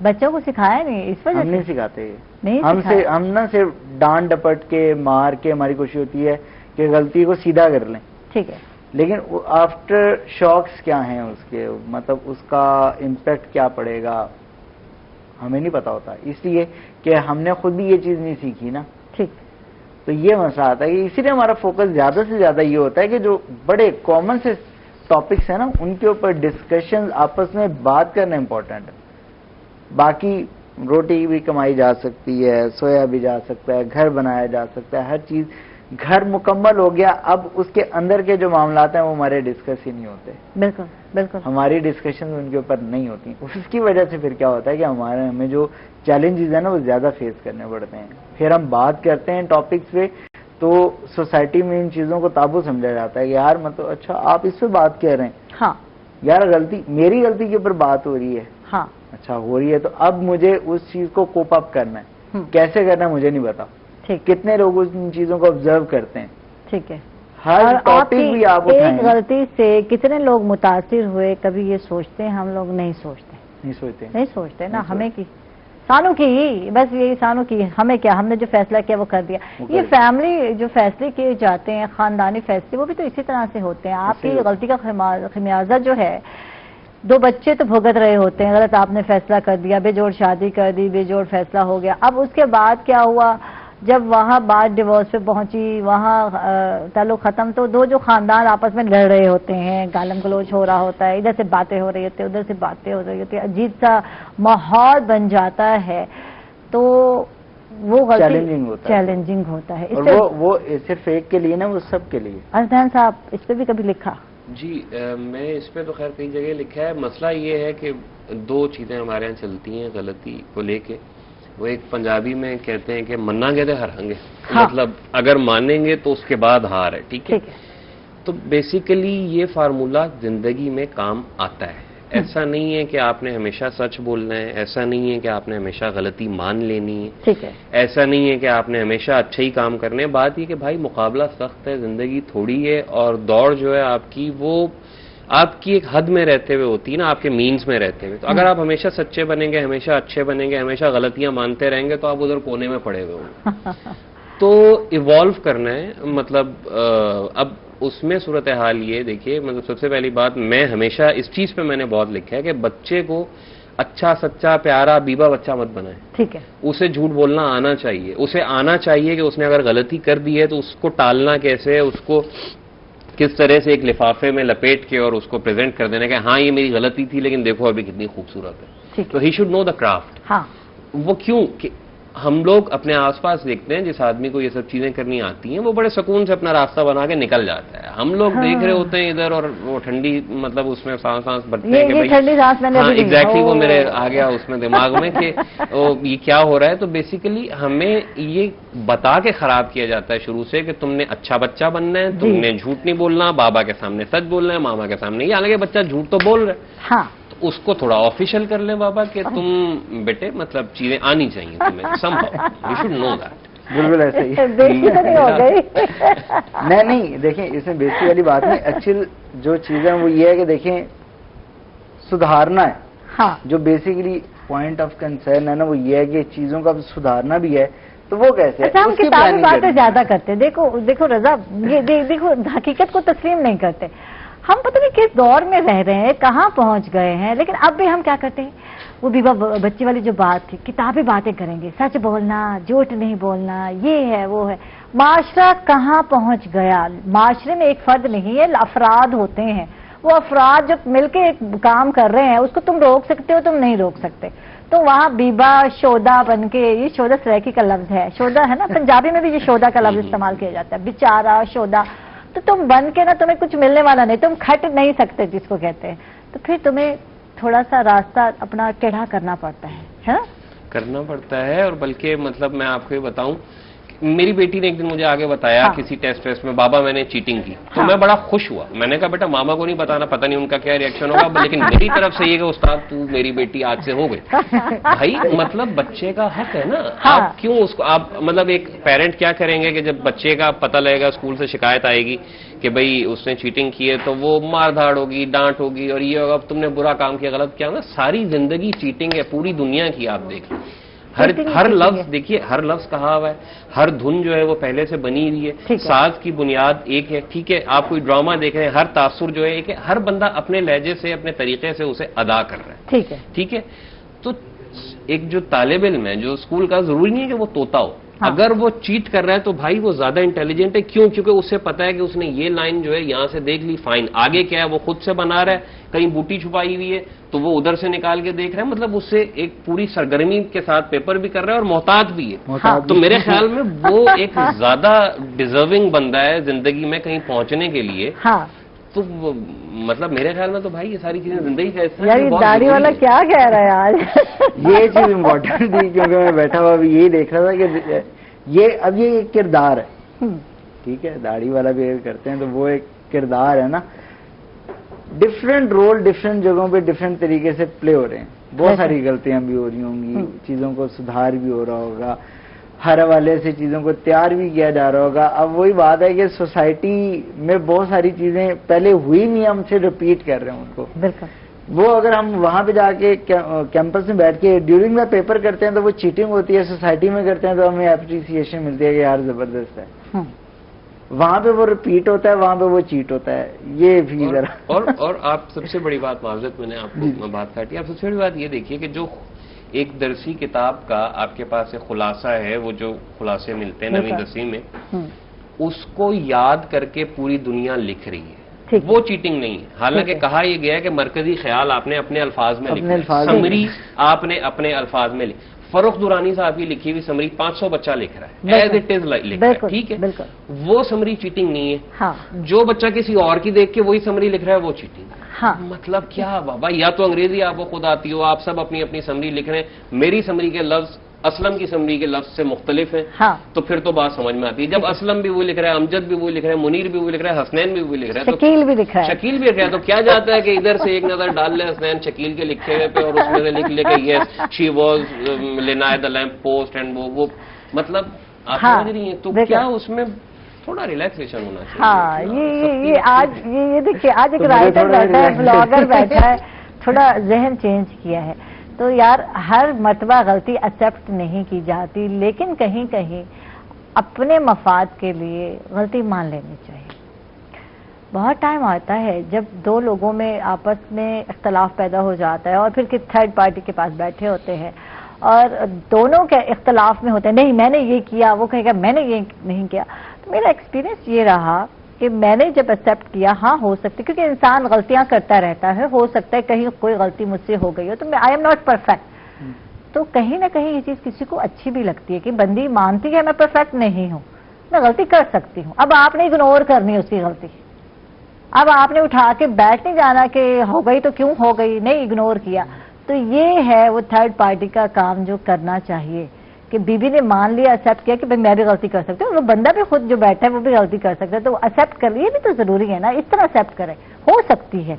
بچوں کو سکھایا نہیں اس وجہ ہم نہیں سکھاتے ہم نہ صرف ڈانٹ ڈپٹ کے مار کے ہماری کوشش ہوتی ہے کہ غلطی کو سیدھا کر لیں. ٹھیک ہے, لیکن آفٹر شاکس کیا ہیں اس کے, مطلب اس کا امپیکٹ کیا پڑے گا ہمیں نہیں پتا ہوتا, اس لیے کہ ہم نے خود بھی یہ چیز نہیں سیکھی نا. ٹھیک, تو یہ مسئلہ آتا ہے کہ اسی لیے ہمارا فوکس زیادہ سے زیادہ یہ ہوتا ہے کہ جو بڑے کامن سے ٹاپکس ہیں نا ان کے اوپر ڈسکشن آپس میں بات کرنا امپورٹنٹ ہے. باقی روٹی بھی کمائی جا سکتی ہے, سویا بھی جا سکتا ہے, گھر بنایا جا سکتا ہے, ہر چیز گھر مکمل ہو گیا. اب اس کے اندر کے جو معاملات ہیں وہ ہمارے ڈسکس ہی نہیں ہوتے. بالکل بالکل, ہماری ڈسکشن ان کے اوپر نہیں ہوتی. اس کی وجہ سے پھر کیا ہوتا ہے کہ ہمیں جو چیلنجز ہیں نا وہ زیادہ فیس کرنے پڑتے ہیں. پھر ہم بات کرتے ہیں ٹاپکس پہ تو سوسائٹی میں ان چیزوں کو تابو سمجھا جاتا ہے کہ یار مطلب اچھا آپ اس پہ بات کہہ رہے ہیں, ہاں یار غلطی میری غلطی کے اوپر بات ہو رہی ہے, ہاں اچھا ہو رہی ہے, تو اب مجھے اس چیز کو کوپ اپ کرنا ہے. کیسے کرنا ہے مجھے نہیں پتا. کتنے لوگ ان چیزوں کو آبزرو کرتے ہیں. ٹھیک ہے, ہر ٹاپک بھی آپ ایک غلطی سے کتنے لوگ متاثر ہوئے, کبھی یہ سوچتے ہیں ہم لوگ نہیں سوچتے نا. ہمیں کی سانو کی بس یہی سانو کی, ہمیں کیا, ہم نے جو فیصلہ کیا وہ کر دیا. یہ فیملی جو فیصلے کیے جاتے ہیں, خاندانی فیصلے, وہ بھی تو اسی طرح سے ہوتے ہیں. آپ کی غلطی کا خمیازہ جو ہے, 2 بچے تو بھگت رہے ہوتے ہیں. غلط آپ نے فیصلہ کر دیا, بے جوڑ شادی کر دی, بے جوڑ فیصلہ ہو گیا. اب اس کے بعد کیا ہوا, جب وہاں بات ڈیورس پہ پہنچی, وہاں تعلق ختم, تو 2 جو خاندان آپس میں لڑ رہے ہوتے ہیں, گالم گلوچ ہو رہا ہوتا ہے, ادھر سے باتیں ہو رہی ہوتی ہیں, ادھر سے باتیں ہو رہی ہوتی ہیں, عجیب سا ماحول بن جاتا ہے. تو وہ چیلنجنگ ہوتا ہے. وہ صرف ایک کے لیے نا, وہ سب کے لیے. ارسلان صاحب اس پہ بھی کبھی لکھا؟ جی میں اس پہ تو خیر کئی جگہ لکھا ہے. مسئلہ یہ ہے کہ 2 چیزیں ہمارے یہاں چلتی ہیں غلطی کو لے کے. وہ ایک پنجابی میں کہتے ہیں کہ مننا گے تو ہرانگے, مطلب اگر مانیں گے تو اس کے بعد ہار ہے. ٹھیک ہے, تو بیسیکلی یہ فارمولہ زندگی میں کام آتا ہے. ایسا نہیں ہے کہ آپ نے ہمیشہ سچ بولنا ہے, ایسا نہیں ہے کہ آپ نے ہمیشہ غلطی مان لینی ہے, ٹھیک ہے, ایسا نہیں ہے کہ آپ نے ہمیشہ اچھا ہی کام کرنے. بات یہ کہ بھائی مقابلہ سخت ہے, زندگی تھوڑی ہے, اور دوڑ جو ہے آپ کی وہ آپ کی ایک حد میں رہتے ہوئے ہوتی ہے نا, آپ کے مینز میں رہتے ہوئے. تو اگر آپ ہمیشہ سچے بنیں گے, ہمیشہ اچھے بنیں گے, ہمیشہ غلطیاں مانتے رہیں گے, تو آپ ادھر کونے میں پڑے ہوئے ہوں گے. تو ایوالو کرنا ہے. مطلب اب اس میں صورتحال یہ دیکھیے, مطلب سب سے پہلی بات, میں ہمیشہ اس چیز پہ میں نے بہت لکھا ہے کہ بچے کو اچھا سچا پیارا بیبا بچہ مت بنائے. ٹھیک ہے, اسے جھوٹ بولنا آنا چاہیے. اسے آنا چاہیے کہ اس نے اگر غلطی کر دی ہے تو اس کو ٹالنا کیسے ہے, اس کو کس طرح سے ایک لفافے میں لپیٹ کے اور اس کو پریزنٹ کر دینا کہ ہاں یہ میری غلطی تھی لیکن دیکھو ابھی کتنی خوبصورت ہے. تو he should know the craft. ہاں, وہ کیوں کہ ہم لوگ اپنے آس پاس دیکھتے ہیں جس آدمی کو یہ سب چیزیں کرنی آتی ہیں وہ بڑے سکون سے اپنا راستہ بنا کے نکل جاتا ہے. ہم لوگ دیکھ رہے ہوتے ہیں ادھر, اور وہ ٹھنڈی مطلب اس میں سانس بھرتے ہیں کہ ہاں ایگزیکٹلی وہ میرے آ گیا اس میں دماغ میں کہ یہ کیا ہو رہا ہے. تو بیسیکلی ہمیں یہ بتا کے خراب کیا جاتا ہے شروع سے کہ تم نے اچھا بچہ بننا ہے, تم نے جھوٹ نہیں بولنا, بابا کے سامنے سچ بولنا ہے, ماما کے سامنے. یہ حالانکہ بچہ جھوٹ تو بول رہا ہے, اس کو تھوڑا آفیشل کر لیں بابا کہ تم بیٹے مطلب چیزیں آنی چاہیے تمہیں, somehow you should know that. بالکل ایسا ہی نہیں. دیکھیں اس میں بیسک والی بات نہیں, ایکچوئل جو چیزیں وہ یہ ہے کہ دیکھیں سدھارنا ہے. ہاں, جو بیسیکلی پوائنٹ آف کنسرن ہے نا وہ یہ ہے کہ چیزوں کا سدھارنا بھی ہے. تو وہ کیسے ہے, ہم کتابی باتیں زیادہ کرتے ہیں. دیکھو رضا, دیکھو حقیقت کو تسلیم نہیں کرتے. ہم پتہ نہیں کس دور میں رہ رہے ہیں, کہاں پہنچ گئے ہیں, لیکن اب بھی ہم کیا کرتے ہیں, وہ بیوہ بچے والی جو بات تھی, کتابی باتیں کریں گے, سچ بولنا, جھوٹ نہیں بولنا, یہ ہے وہ ہے. معاشرہ کہاں پہنچ گیا. معاشرے میں ایک فرد نہیں ہے, افراد ہوتے ہیں. وہ افراد جب مل کے ایک کام کر رہے ہیں اس کو تم روک سکتے ہو, تم نہیں روک سکتے. تو وہاں بیبا شودا بن کے, یہ شودا سریکی کا لفظ ہے, شودا ہے نا پنجابی میں بھی یہ شودا کا لفظ استعمال کیا جاتا ہے, بیچارہ شودا. تو تم بن کے نا تمہیں کچھ ملنے والا نہیں, تم کھٹ نہیں سکتے جس کو کہتے ہیں. تو پھر تمہیں تھوڑا سا راستہ اپنا ٹیڑھا کرنا پڑتا ہے, کرنا پڑتا ہے. اور بلکہ مطلب میں آپ کو یہ بتاؤں میری بیٹی نے ایک دن مجھے آگے بتایا کسی ٹیسٹ میں، بابا میں نے چیٹنگ کی، تو میں بڑا خوش ہوا. میں نے کہا بیٹا ماما کو نہیں بتانا، پتہ نہیں ان کا کیا ریئیکشن ہوگا، لیکن میری طرف سے یہ کہ استاد تو میری بیٹی آج سے ہو گئی. بھائی مطلب بچے کا حق ہے نا، آپ کیوں اس کو آپ مطلب ایک پیرنٹ کیا کریں گے کہ جب بچے کا پتہ لگے گا، اسکول سے شکایت آئے گی کہ بھئی اس نے چیٹنگ کی ہے، تو وہ مار دھاڑ ہوگی، ڈانٹ ہوگی، اور یہ ہوگا تم نے برا کام کیا، غلط کیا. نا ساری زندگی چیٹنگ ہے پوری دنیا کی. آپ دیکھیں ہر لفظ، دیکھیے ہر لفظ کہا ہوا ہے، ہر دھن جو ہے وہ پہلے سے بنی ہوئی ہے، ساز کی بنیاد ایک ہے. ٹھیک ہے، آپ کوئی ڈرامہ دیکھ رہے ہیں، ہر تاثر جو ہے ایک ہے، ہر بندہ اپنے لہجے سے اپنے طریقے سے اسے ادا کر رہا ہے. ٹھیک ہے. تو ایک جو طالب علم ہے جو اسکول کا، ضروری نہیں ہے کہ وہ طوطا ہو، اگر وہ چیٹ کر رہا ہے تو بھائی وہ زیادہ انٹیلیجنٹ ہے. کیوں؟ کیونکہ اسے پتا ہے کہ اس نے یہ لائن جو ہے یہاں سے دیکھ لی، فائن. آگے کیا ہے وہ خود سے بنا رہا ہے، کہیں بوٹی چھپائی ہوئی ہے تو وہ ادھر سے نکال کے دیکھ رہا ہے. مطلب اس سے ایک پوری سرگرمی کے ساتھ پیپر بھی کر رہا ہے اور محتاط بھی ہے. تو میرے خیال میں وہ ایک زیادہ ڈیزرونگ بندہ ہے زندگی میں کہیں پہنچنے کے لیے. تو مطلب میرے خیال میں تو بھائی یہ ساری چیزیں زندگی کا حصہ ہیں. داڑھی والا کیا کہہ رہا ہے آج؟ یہ چیز امپورٹنٹ تھی کیونکہ میں بیٹھا ہوا بھی یہی دیکھ رہا تھا کہ اب یہ ایک کردار ہے. ٹھیک ہے، داڑھی والا بھی کرتے ہیں تو وہ ایک کردار ہے نا. ڈفرینٹ رول ڈفرینٹ جگہوں پہ ڈفرینٹ طریقے سے پلے ہو رہے ہیں. بہت ساری غلطیاں بھی ہو رہی ہوں گی، چیزوں کو سدھار بھی ہو رہا ہوگا، ہر حوالے سے چیزوں کو تیار بھی کیا جا رہا ہوگا. اب وہی بات ہے کہ سوسائٹی میں بہت ساری چیزیں پہلے ہوئی نہیں، ہم سے ریپیٹ کر رہے ہیں ان کو. بالکل. وہ اگر ہم وہاں پہ جا کے کیمپس میں بیٹھ کے ڈیورنگ میں پیپر کرتے ہیں تو وہ چیٹنگ ہوتی ہے، سوسائٹی میں کرتے ہیں تو ہمیں اپریسیشن ملتی ہے کہ یار زبردست ہے. وہاں پہ وہ ریپیٹ ہوتا ہے، وہاں پہ وہ چیٹ ہوتا ہے. یہ بھی اور آپ سب سے بڑی بات، معذرت میں نے آپ کو بات کاٹی، آپ سب سے بڑی بات یہ دیکھیے کہ جو ایک درسی کتاب کا آپ کے پاس ایک خلاصہ ہے، وہ جو خلاصے ملتے ہیں نویں دسویں میں، اس کو یاد کر کے پوری دنیا لکھ رہی ہے، وہ چیٹنگ نہیں ہے. حالانکہ کہا یہ گیا ہے کہ مرکزی خیال آپ نے اپنے الفاظ میں لکھا، سمری آپ نے اپنے الفاظ میں لکھی. فروخ دورانی صاحب کی لکھی ہوئی سمری 500 بچہ لکھ رہا ہے، ایز اٹ از لکھ رہا ہے. ٹھیک ہے، وہ سمری چیٹنگ نہیں ہے. جو بچہ کسی اور کی دیکھ کے وہی سمری لکھ رہا ہے وہ چیٹنگ ہے. مطلب کیا بابا، یا تو انگریزی آپ کو خود آتی ہو، آپ سب اپنی اپنی سمری لکھ رہے ہیں، میری سمری کے لفظ اسلم کی سمری کے لفظ سے مختلف ہیں، تو پھر تو بات سمجھ میں آتی ہے. جب اسلم بھی وہ لکھ رہا ہے، امجد بھی وہ لکھ رہا ہے، منیر بھی وہ لکھ رہا ہے، حسنین بھی وہ لکھ رہا ہے، شکیل بھی لکھ رہا ہے، تو کیا جاتا ہے کہ ادھر سے ایک نظر ڈال لے حسنین شکیل کے لکھے ہوئے پہ اور اس میں سے لکھ لے کہ yes she was leaning the lamp post and وہ مطلب آپ سمجھ رہی ہیں. تو کیا اس میں تھوڑا ریلیکسیشن ہونا چاہیے. یہ آج یہ دیکھیے، آج ایک رائٹر بیٹھا ہے، بلاگر بیٹھا ہے، تھوڑا ذہن چینج کیا ہے. تو یار ہر مرتبہ غلطی ایکسیپٹ نہیں کی جاتی، لیکن کہیں کہیں اپنے مفاد کے لیے غلطی مان لینی چاہیے. بہت ٹائم آتا ہے جب دو لوگوں میں آپس میں اختلاف پیدا ہو جاتا ہے اور پھر تھرڈ پارٹی کے پاس بیٹھے ہوتے ہیں اور دونوں کے اختلاف میں ہوتے ہیں، نہیں میں نے یہ کیا، وہ کہے گا میں نے یہ نہیں کیا. تو میرا ایکسپیرینس یہ رہا کہ میں نے جب ایکسیپٹ کیا، ہاں ہو سکتی، کیونکہ انسان غلطیاں کرتا رہتا ہے، ہو سکتا ہے کہیں کوئی غلطی مجھ سے ہو گئی ہو، تو میں آئی ایم ناٹ پرفیکٹ. تو کہیں نہ کہیں یہ چیز کسی کو اچھی بھی لگتی ہے کہ بندی مانتی ہے میں پرفیکٹ نہیں ہوں، میں غلطی کر سکتی ہوں. اب آپ نے اگنور کرنی اس کی غلطی، اب آپ نے اٹھا کے بیٹھ نہیں جانا کہ ہو گئی تو کیوں ہو گئی، نہیں اگنور کیا. تو یہ ہے وہ تھرڈ پارٹی کا کام جو کرنا چاہیے کہ بی بی نے مان لیا، ایکسیپٹ کیا کہ میں بھی غلطی کر سکتی ہوں، وہ بندہ بھی خود جو بیٹھا ہے وہ بھی غلطی کر سکتا ہے، تو ایکسیپٹ کر لیے بھی تو ضروری ہے نا. اس طرح ایکسیپٹ کرے، ہو سکتی ہے،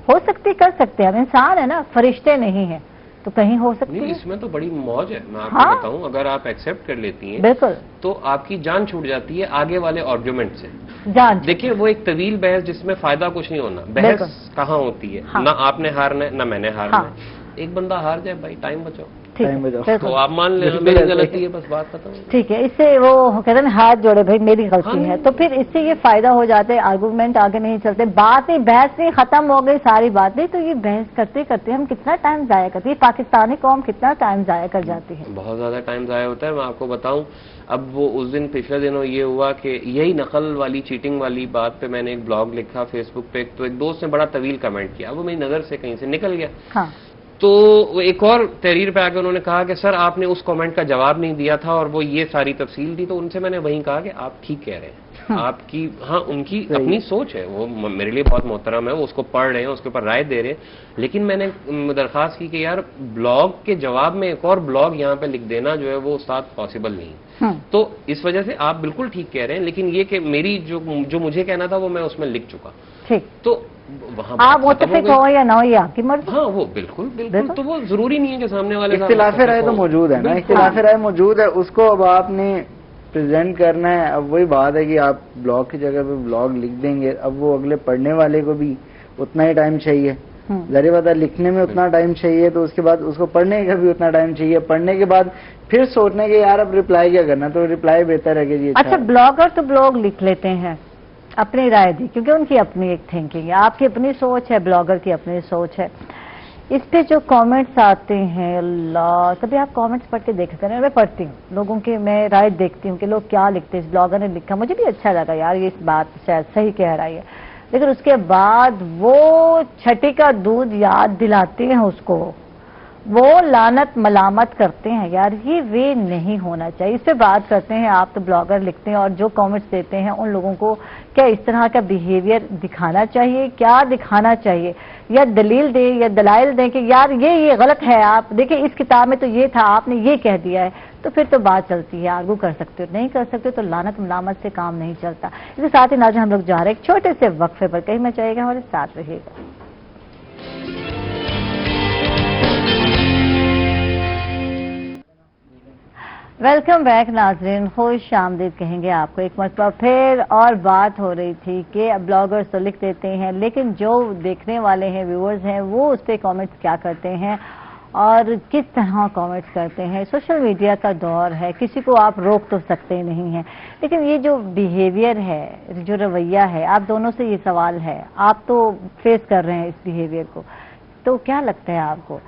ہو سکتی کر سکتے ہیں، ہم انسان ہے نا، فرشتے نہیں ہیں، تو کہیں ہو سکتی ہے. اس میں تو بڑی موج ہے، میں آپ کو بتاؤں، اگر آپ ایکسیپٹ کر لیتی ہیں بالکل تو آپ کی جان چھوٹ جاتی ہے آگے والے آرگیومنٹ سے. دیکھیے وہ ایک طویل بحث جس میں فائدہ کچھ نہیں ہونا، بحث کہاں ہوتی ہے، نہ آپ نے ہارنا ہے نہ میں نے ہارنا ہے. ایک بندہ ہار جائے بھائی ٹائم بچاؤ، تو آپ مان لیں میری غلطی ہے، بس بات ختم. ٹھیک ہے، اس سے وہ کہتے ہیں ہاتھ جوڑے بھائی میری غلطی ہے، تو پھر اس سے یہ فائدہ ہو جاتا ہے، آرگومنٹ آگے نہیں چلتے، بات نہیں، بحث نہیں، ختم ہو گئی ساری بات نہیں. تو یہ بحث کرتے کرتے ہم کتنا ٹائم ضائع کرتے ہیں، پاکستانی قوم کتنا ٹائم ضائع کر جاتی ہے، بہت زیادہ ٹائم ضائع ہوتا ہے. میں آپ کو بتاؤں، اب وہ اس دن پچھلے دنوں یہ ہوا کہ یہی نقل والی چیٹنگ والی بات پہ میں نے ایک بلاگ لکھا فیس بک پہ، تو ایک دوست نے بڑا طویل کمنٹ کیا، وہ میری نظر سے کہیں سے نکل گیا. تو ایک اور تحریر پہ آ کے انہوں نے کہا کہ سر آپ نے اس کامنٹ کا جواب نہیں دیا تھا اور وہ یہ ساری تفصیل دی. تو ان سے میں نے وہیں کہا کہ آپ ٹھیک کہہ رہے ہیں، آپ کی ہاں ان کی اپنی سوچ ہے, وہ میرے لیے بہت محترم ہے, وہ اس کو پڑھ رہے ہیں, اس کے اوپر رائے دے رہے ہیں, لیکن میں نے درخواست کی کہ یار بلاگ کے جواب میں ایک اور بلاگ یہاں پہ لکھ دینا جو ہے وہ استاد پاسبل نہیں. تو اس وجہ سے آپ بالکل ٹھیک کہہ رہے ہیں, لیکن یہ کہ میری جو مجھے کہنا تھا وہ میں اس میں لکھ چکا. تو وہاں آپ متفق ہو یا نہ ہو یہ آپ کی مرضی. ہاں وہ بالکل بالکل, تو وہ ضروری نہیں ہے کہ سامنے والے اختلاف رائے تو موجود ہے نا, اختلاف رائے موجود ہے, اس کو اب آپ نے پریزنٹ کرنا ہے. اب وہی بات ہے کہ آپ بلاگ کی جگہ پہ بلاگ لکھ دیں گے, اب وہ اگلے پڑھنے والے کو بھی اتنا ہی ٹائم چاہیے, ظاہر بات ہے لکھنے میں اتنا ٹائم چاہیے, تو اس کے بعد اس کو پڑھنے کا بھی اتنا ٹائم چاہیے, پڑھنے کے بعد پھر سوچنے کے یار اب ریپلائی کیا کرنا, تو ریپلائی بہتر ہے کہ جی اچھا بلاگر تو بلاگ لکھ لیتے ہیں, اپنی رائے دی, کیونکہ ان کی اپنی ایک تھنکنگ ہے, آپ کی اپنی سوچ ہے, بلاگر کی اپنی سوچ ہے. اس پہ جو کامنٹس آتے ہیں, اللہ, کبھی آپ کامنٹس پڑھ کے دیکھا کریں. میں پڑھتی ہوں لوگوں کی, میں رائے دیکھتی ہوں کہ لوگ کیا لکھتے ہیں. اس بلاگر نے لکھا, مجھے بھی اچھا لگا یار یہ اس بات شاید صحیح کہہ رہا ہے, لیکن اس کے بعد وہ چھٹی کا دودھ یاد دلاتے ہیں اس کو, وہ لعنت ملامت کرتے ہیں. یار یہ وے نہیں ہونا چاہیے. اس پہ بات کرتے ہیں, آپ تو بلاگر لکھتے ہیں اور جو کامنٹس دیتے ہیں ان لوگوں کو کیا اس طرح کا بیہیویئر دکھانا چاہیے, کیا دکھانا چاہیے, یا دلیل دیں یا دلائل دیں کہ یار یہ غلط ہے, آپ دیکھیں اس کتاب میں تو یہ تھا, آپ نے یہ کہہ دیا ہے, تو پھر تو بات چلتی ہے. آرگو کر سکتے ہو, نہیں کر سکتے تو لعنت ملامت سے کام نہیں چلتا. اس کے ساتھ ہی ناظرین ہم لوگ جا رہے ہیں ایک چھوٹے سے وقفے پر, کہیں میں چاہیے گا ہمارے ساتھ رہیے گا. ویلکم بیک ناظرین, خوش آمدید کہیں گے آپ کو ایک مرتبہ پھر. اور بات ہو رہی تھی کہ بلاگرز تو لکھ دیتے ہیں, لیکن جو دیکھنے والے ہیں, ویورز ہیں, وہ اس پہ کامنٹس کیا کرتے ہیں اور کس طرح کامنٹس کرتے ہیں. سوشل میڈیا کا دور ہے, کسی کو آپ روک تو سکتے نہیں ہیں, لیکن یہ جو بیہیویئر ہے, جو رویہ ہے, آپ دونوں سے یہ سوال ہے, آپ تو فیس کر رہے ہیں اس بیہیویئر کو, تو کیا لگتا ہے آپ کو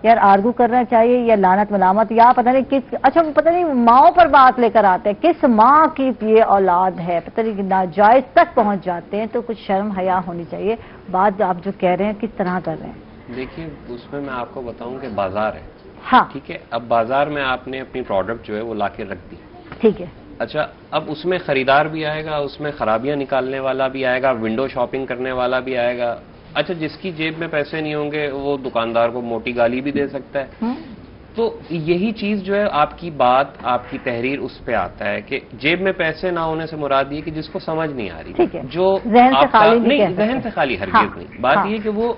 یار آرگو کرنا چاہیے یا لعنت ملامت, یا پتہ نہیں کس, اچھا پتہ نہیں ماؤں پر بات لے کر آتے ہیں, کس ماں کی یہ اولاد ہے, پتہ نہیں ناجائز تک پہنچ جاتے ہیں, تو کچھ شرم حیا ہونی چاہیے. بات آپ جو کہہ رہے ہیں کس طرح کر رہے ہیں. دیکھیے اس میں آپ کو بتاؤں کہ بازار ہے, ہاں ٹھیک ہے, اب بازار میں آپ نے اپنی پروڈکٹ جو ہے وہ لا کے رکھ دی, ٹھیک ہے, اچھا اب اس میں خریدار بھی آئے گا, اس میں خرابیاں نکالنے والا بھی آئے گا, ونڈو شاپنگ کرنے والا بھی آئے گا. اچھا جس کی جیب میں پیسے نہیں ہوں گے وہ دکاندار کو موٹی گالی بھی دے سکتا ہے. تو یہی چیز جو ہے آپ کی بات, آپ کی تحریر اس پہ آتا ہے کہ جیب میں پیسے نہ ہونے سے مراد یہ کہ جس کو سمجھ نہیں آ رہی, جو نہیں ذہن سے خالی ہرگز نہیں. بات یہ کہ وہ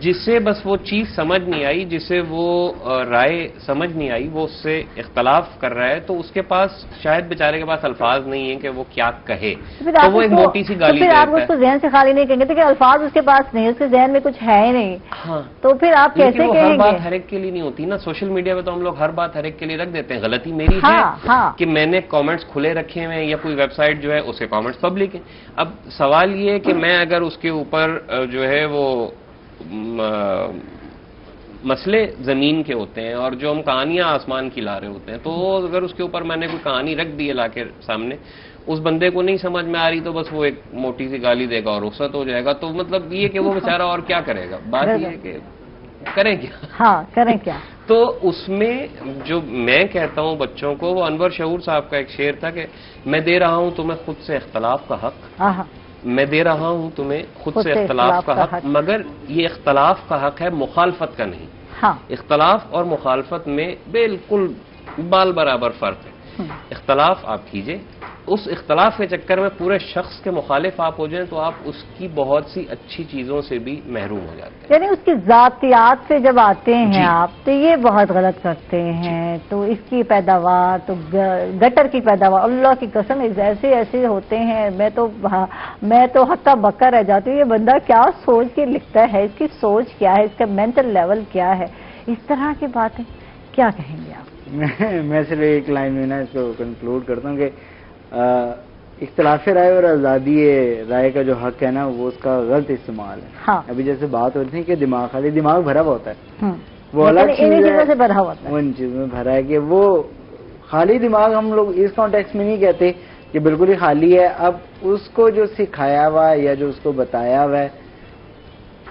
جسے بس وہ چیز سمجھ نہیں آئی, جسے وہ رائے سمجھ نہیں آئی, وہ اس سے اختلاف کر رہا ہے, تو اس کے پاس شاید بیچارے کے پاس الفاظ نہیں ہیں کہ وہ کیا کہے, تو وہ ایک موٹی سی گالی دیتا ہے. آپ اس کو ذہن سے خالی نہیں کہیں گے, تو کہ الفاظ اس کے پاس نہیں, اس کے ذہن میں کچھ ہے ہی نہیں. ہاں تو پھر آپ کیسے کہیں گے؟ ہر بات ہر ایک کے لیے نہیں ہوتی نا. سوشل میڈیا پہ تو ہم لوگ ہر بات ہر ایک کے لیے رکھ دیتے ہیں. غلطی میری ہے کہ میں نے کامنٹس کھلے رکھے ہوئے ہیں, یا کوئی ویب سائٹ جو ہے اس کے کامنٹس پبلک ہیں. اب سوال یہ ہے کہ میں اگر اس کے اوپر جو ہے وہ مسئلے زمین کے ہوتے ہیں اور جو ہم کہانیاں آسمان کی لا رہے ہوتے ہیں, تو اگر اس کے اوپر میں نے کوئی کہانی رکھ دی ہے لا کے سامنے, اس بندے کو نہیں سمجھ میں آ رہی, تو بس وہ ایک موٹی سی گالی دے گا اور رخصت ہو جائے گا. تو مطلب یہ کہ وہ بیچارہ اور کیا کرے گا. بات یہ ہے کہ کریں کیا, ہاں کریں کیا. تو اس میں جو میں کہتا ہوں بچوں کو, وہ انور شعور صاحب کا ایک شعر تھا کہ میں دے رہا ہوں تمہیں خود سے اختلاف کا حق, میں دے رہا ہوں تمہیں خود سے اختلاف کا حق, مگر یہ اختلاف کا حق ہے مخالفت کا نہیں. اختلاف اور مخالفت میں بالکل بال برابر فرق ہے. اختلاف آپ کیجئے, اس اختلاف کے چکر میں پورے شخص کے مخالف آپ ہو جائیں تو آپ اس کی بہت سی اچھی چیزوں سے بھی محروم ہو جاتے ہیں. یعنی اس کی ذاتیات سے جب آتے ہیں آپ, تو یہ بہت غلط کرتے ہیں. تو اس کی پیداوار تو گٹر کی پیداوار, اللہ کی قسم ایسے ایسے ہوتے ہیں, میں تو حتی بکا رہ جاتی ہوں, یہ بندہ کیا سوچ کے لکھتا ہے, اس کی سوچ کیا ہے, اس کا مینٹل لیول کیا ہے, اس طرح کی باتیں کیا کہیں گے آپ. میں صرف ایک لائن میں نا اس کو کنکلوڈ کرتا ہوں کہ اختلاف رائے اور آزادی رائے کا جو حق ہے نا, وہ اس کا غلط استعمال ہے. ابھی جیسے بات ہوتی ہے کہ دماغ خالی دماغ بھرا ہوا ہوتا ہے, وہ الگ چیز ہے, ان چیزوں میں بھرا ہے کہ وہ خالی دماغ ہم لوگ اس کانٹیکس میں نہیں کہتے کہ بالکل ہی خالی ہے. اب اس کو جو سکھایا ہوا ہے یا جو اس کو بتایا ہوا ہے,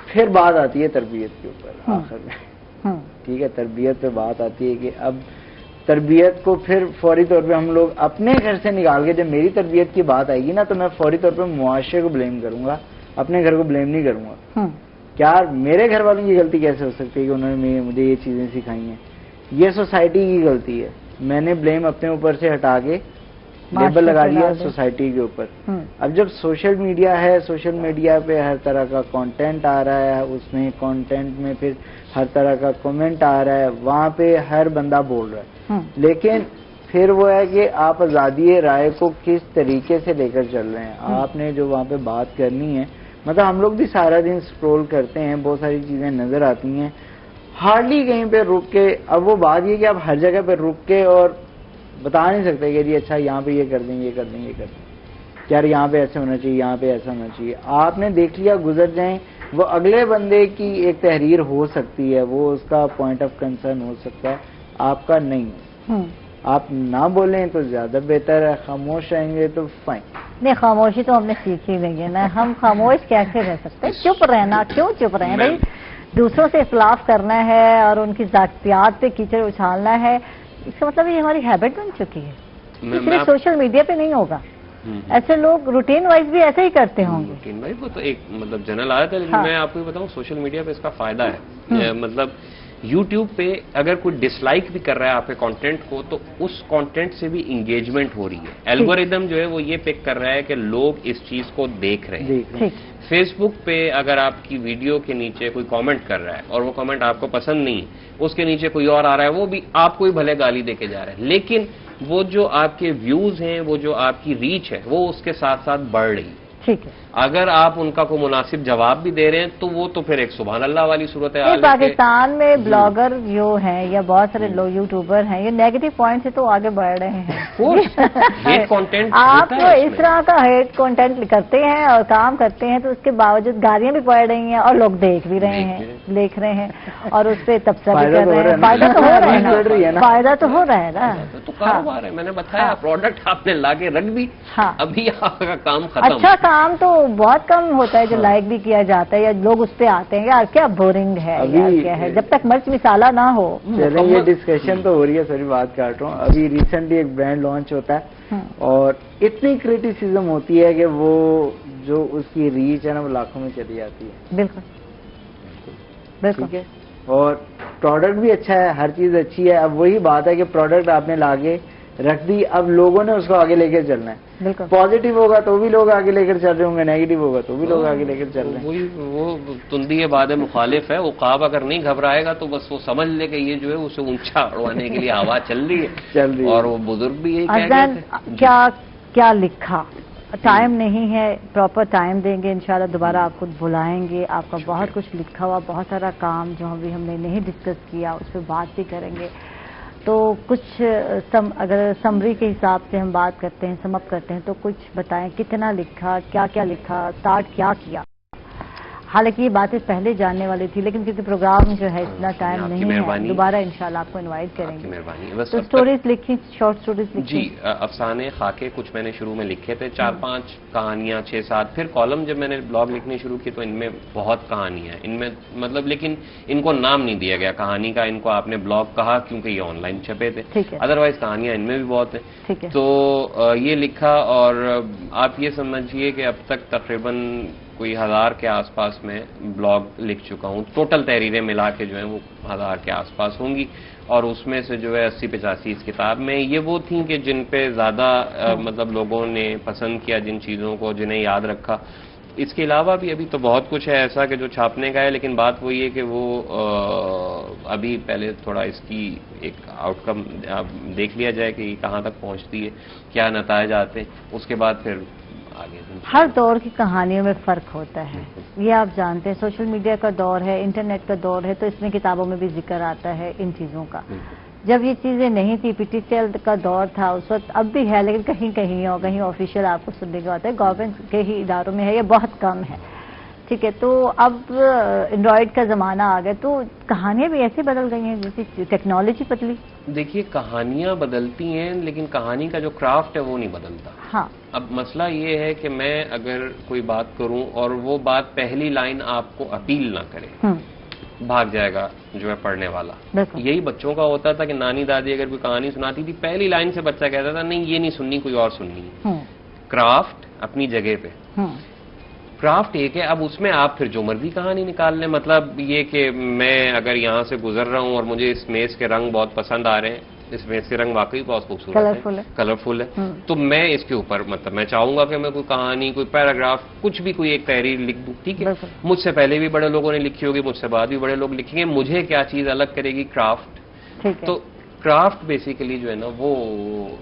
پھر بات آتی ہے تربیت کے اوپر آخر میں, ٹھیک ہے, تربیت پہ بات آتی ہے کہ اب تربیت کو پھر فوری طور پہ ہم لوگ اپنے گھر سے نکال کے، جب میری تربیت کی بات آئے گی نا تو میں فوری طور پہ معاشرے کو بلیم کروں گا، اپنے گھر کو بلیم نہیں کروں گا. کیا میرے گھر والوں کی غلطی کیسے ہو سکتی ہے کہ انہوں نے مجھے یہ چیزیں سکھائی ہیں؟ یہ سوسائٹی کی غلطی ہے. میں نے بلیم اپنے اوپر سے ہٹا کے لیبل لگا دیا سوسائٹی کے اوپر. اب جب سوشل میڈیا ہے، سوشل میڈیا پہ ہر طرح کا کانٹینٹ آ رہا ہے، اس میں کانٹینٹ میں پھر ہر طرح کا کمنٹ آ رہا ہے، وہاں پہ ہر بندہ بول رہا ہے. لیکن پھر وہ ہے کہ آپ آزادی رائے کو کس طریقے سے لے کر چل رہے ہیں. آپ نے جو وہاں پہ بات کرنی ہے، مطلب ہم لوگ بھی سارا دن سکرول کرتے ہیں، بہت ساری چیزیں نظر آتی ہیں، ہارڈلی کہیں پہ رک کے. اب وہ بات یہ کہ آپ ہر جگہ پہ رک کے اور بتا نہیں سکتے کہ جی اچھا یہاں پہ یہ کر دیں، یہ کر دیں، یہ کر دیں، یار یہاں پہ ایسا ہونا چاہیے، یہاں پہ ایسا ہونا چاہیے. آپ نے دیکھ لیا، گزر جائیں. وہ اگلے بندے کی ایک تحریر ہو سکتی ہے، وہ اس کا پوائنٹ آف کنسرن ہو سکتا ہے، آپ کا نہیں. آپ نہ بولیں تو زیادہ بہتر ہے، خاموش رہیں گے تو فائن. نہیں، خاموشی تو ہم نے سیکھی نہیں ہے نا. ہم خاموش کیسے رہ سکتے ہیں؟ چپ رہنا. کیوں چپ رہے بھائی؟ دوسروں سے اختلاف کرنا ہے اور ان کی ذاتیات پہ کیچڑ اچھالنا ہے، اس کا مطلب یہ ہماری ہیبٹ بن چکی ہے. صرف سوشل میڈیا پہ نہیں ہوگا، ایسے لوگ روٹین وائز بھی ایسے ہی کرتے ہوں گے. روٹین وائز وہ تو ایک مطلب جنرل عادت ہے، لیکن میں آپ کو یہ بتاؤں سوشل میڈیا پہ اس کا فائدہ ہے. مطلب یوٹیوب پہ اگر کوئی ڈس لائک بھی کر رہا ہے آپ کے کانٹینٹ کو تو اس کانٹینٹ سے بھی انگیجمنٹ ہو رہی ہے. الگوریدم جو ہے وہ یہ پک کر رہا ہے کہ لوگ اس چیز کو دیکھ رہے ہیں. فیس بک پہ اگر آپ کی ویڈیو کے نیچے کوئی کامنٹ کر رہا ہے اور وہ کامنٹ آپ کو پسند نہیں، اس کے نیچے کوئی اور آ رہا ہے، وہ بھی آپ کو ہی بھلے گالی دے کے جا رہا ہے، لیکن وہ جو آپ کے ویوز ہیں، وہ جو آپ کی ریچ ہے، وہ اس کے ساتھ ساتھ بڑھ رہی ہے. ٹھیک ہے. اگر آپ ان کا کوئی مناسب جواب بھی دے رہے ہیں تو وہ تو پھر ایک سبحان اللہ والی صورت ہے. پاکستان میں بلاگر جو ہیں یا بہت سارے لوگ یوٹیوبر ہیں، یہ نیگیٹو پوائنٹ سے تو آگے بڑھ رہے ہیں. ہیٹ کانٹینٹ آپ تو اس طرح کا ہیٹ کانٹینٹ کرتے ہیں اور کام کرتے ہیں تو اس کے باوجود گالیاں بھی پڑ رہی ہیں اور لوگ دیکھ بھی رہے ہیں، دیکھ رہے ہیں اور اس پہ تبصرہ بھی کر رہے ہیں. فائدہ تو ہو رہا ہے نا، فائدہ تو ہو رہا ہے نا. تو کاروبار ہے. میں نے بتایا پروڈکٹ آپ نے لا کے رکھ دی، ابھی آپ کا کام ختم. اچھا کام تو بہت کم ہوتا ہے جو لائک بھی کیا جاتا ہے یا لوگ اس پہ آتے ہیں. یار کیا بورنگ ہے، یار کیا ہے، جب تک مرچ مسالہ نہ ہو. یہ ڈسکشن تو ہو رہی ہے، سوری بات کاٹ رہا ہوں. ابھی ریسنٹلی ایک برانڈ لانچ ہوتا ہے اور اتنی کریٹیسزم ہوتی ہے کہ وہ جو اس کی ریچ ہے نا وہ لاکھوں میں چلی جاتی ہے. بالکل بالکل. ٹھیک ہے. اور پروڈکٹ بھی اچھا ہے، ہر چیز اچھی ہے. اب وہی بات ہے کہ پروڈکٹ آپ نے لا کے رکھ دی، اب لوگوں نے اس کو آگے لے کے چلنا ہے. بالکل. پازیٹیو ہوگا تو بھی لوگ آگے لے کر چل رہے ہوں گے، نیگیٹو ہوگا تو بھی لوگ آگے لے کر چل رہے ہیں. وہ تندی باد مخالف ہے. عقاب اگر نہیں گھبرائے گا تو بس وہ سمجھ لے کہ یہ جو ہے اسے اونچا اڑوانے کے لیے ہوا چل رہی ہے. اور وہ بزرگ بھی یہی کہہ رہے تھے. کیا لکھا، ٹائم نہیں ہے، پراپر ٹائم دیں گے انشاءاللہ دوبارہ آپ کو بلائیں گے. آپ کا بہت کچھ لکھا ہوا، بہت سارا کام جو ابھی ہم نے نہیں ڈسکس کیا اس پہ بات بھی کریں گے. تو کچھ اگر سمری کے حساب سے ہم بات کرتے ہیں، سم اپ کرتے ہیں تو کچھ بتائیں کتنا لکھا، کیا کیا لکھا، اسٹارٹ کیا کیا. حالانکہ یہ باتیں پہلے جاننے والی تھی لیکن کیونکہ پروگرام جو ہے اتنا ٹائم نہیں ہے، دوبارہ انشاءاللہ آپ کو انوائٹ کریں گے. تو سٹوریز لکھی، شارٹ سٹوریز لکھی. جی افسانے خاکے کچھ میں نے شروع میں لکھے تھے، 4-5 کہانیاں، 6-7. پھر کالم جب میں نے بلاگ لکھنے شروع کی تو ان میں بہت کہانیاں ان میں مطلب، لیکن ان کو نام نہیں دیا گیا کہانی کا. ان کو آپ نے بلاگ کہا کیونکہ یہ آن لائن چھپے تھے، ادروائز کہانیاں ان میں بھی بہت ہیں. تو یہ لکھا اور آپ یہ سمجھیے کہ اب تک تقریباً کوئی 1000 کے آس پاس میں بلاگ لکھ چکا ہوں. ٹوٹل تحریریں ملا کے جو ہیں وہ 1000 کے آس پاس ہوں گی. اور اس میں سے جو ہے 80-85 اس کتاب میں یہ وہ تھیں کہ جن پہ زیادہ مطلب لوگوں نے پسند کیا، جن چیزوں کو جنہیں یاد رکھا. اس کے علاوہ بھی ابھی تو بہت کچھ ہے ایسا کہ جو چھاپنے کا ہے، لیکن بات وہی ہے کہ وہ ابھی پہلے تھوڑا اس کی ایک آؤٹ کم دیکھ لیا جائے کہ یہ کہاں تک پہنچتی ہے، کیا نتائج آتے ہیں، اس کے بعد پھر آگے. ہر دور کی کہانیوں میں فرق ہوتا ہے، یہ آپ جانتے ہیں. سوشل میڈیا کا دور ہے، انٹرنیٹ کا دور ہے، تو اس میں کتابوں میں بھی ذکر آتا ہے ان چیزوں کا. جب یہ چیزیں نہیں تھی، پی ٹی سیل کا دور تھا اس وقت، اب بھی ہے لیکن کہیں کہیں اور کہیں آفیشیل آپ کو سننے کا ہوتا ہے، گورنمنٹ کے ہی اداروں میں ہے، یہ بہت کم ہے. ٹھیک ہے. تو اب اینڈرائڈ کا زمانہ آ گیا تو کہانیاں بھی ایسے بدل گئی ہیں جیسے ٹیکنالوجی بدلی. دیکھیے کہانیاں بدلتی ہیں لیکن کہانی کا جو کرافٹ ہے وہ نہیں بدلتا. ہاں. اب مسئلہ یہ ہے کہ میں اگر کوئی بات کروں اور وہ بات پہلی لائن آپ کو اپیل نہ کرے، بھاگ جائے گا جو ہے پڑھنے والا. یہی بچوں کا ہوتا تھا کہ نانی دادی اگر کوئی کہانی سناتی تھی پہلی لائن سے بچہ کہتا تھا نہیں یہ نہیں سننی کوئی اور سننی ہے. کرافٹ اپنی جگہ پہ, کرافٹ ایک ہے. اب اس میں آپ پھر جو مرضی کہانی نکال لیں. مطلب یہ کہ میں اگر یہاں سے گزر رہا ہوں اور مجھے اس میز کے رنگ بہت پسند آ رہے ہیں, اس میز کے رنگ واقعی بہت خوبصورت ہے, کلرفل ہے, تو میں اس کے اوپر مطلب میں چاہوں گا کہ میں کوئی کہانی, کوئی پیراگراف, کچھ بھی کوئی ایک تحریر لکھ دوں. ٹھیک ہے, مجھ سے پہلے بھی بڑے لوگوں نے لکھی ہوگی, مجھ سے بعد بھی بڑے لوگ لکھیں گے. مجھے کیا چیز الگ کرے گی؟ کرافٹ. تو کرافٹ بیسیکلی جو ہے نا وہ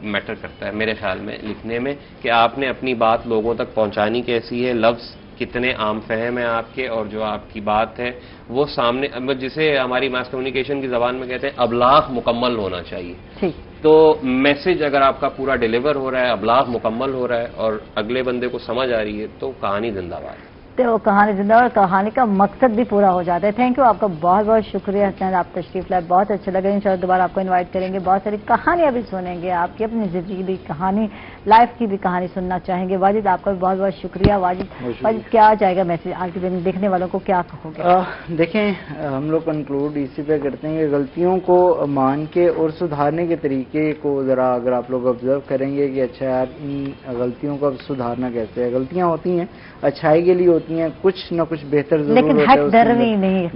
میٹر کرتا ہے میرے خیال میں لکھنے میں, کہ آپ نے اپنی بات لوگوں تک پہنچانی کیسی ہے, لفظ کتنے عام فہم ہیں آپ کے, اور جو آپ کی بات ہے وہ سامنے, جسے ہماری ماس کمیونیکیشن کی زبان میں کہتے ہیں ابلاغ مکمل ہونا چاہیے. تو میسج اگر آپ کا پورا ڈیلیور ہو رہا ہے, ابلاغ مکمل ہو رہا ہے اور اگلے بندے کو سمجھ آ رہی ہے, تو کہانی زندہ باد ہے. تو کہانی زندہ اور کہانی کا مقصد بھی پورا ہو جاتا ہے. تھینک یو, آپ کا بہت بہت شکریہ حسنین, آپ تشریف لائے, بہت اچھا لگا. انشاءاللہ دوبارہ آپ کو انوائٹ کریں گے, بہت ساری کہانیاں بھی سنیں گے, آپ کی اپنی زندگی کی کہانی, لائف کی بھی کہانی سننا چاہیں گے. واجد آپ کا بھی بہت بہت شکریہ. واجد کیا جائے گا میسج آج کے دن دیکھنے والوں کو, کیا کہو گے؟ دیکھیں, ہم لوگ کنکلوڈ اسی پہ کرتے ہیں کہ غلطیوں کو مان کے اور سدھارنے کے طریقے کو ذرا اگر آپ لوگ آبزرو کریں گے کہ اچھا یار ان غلطیوں کو اب سدھارنا کیسے ہے. غلطیاں ہوتی ہیں, اچھائی کے لیے ہوتی ہیں, کچھ نہ کچھ بہتر ضرور لیکن ہٹ درمی نہیں,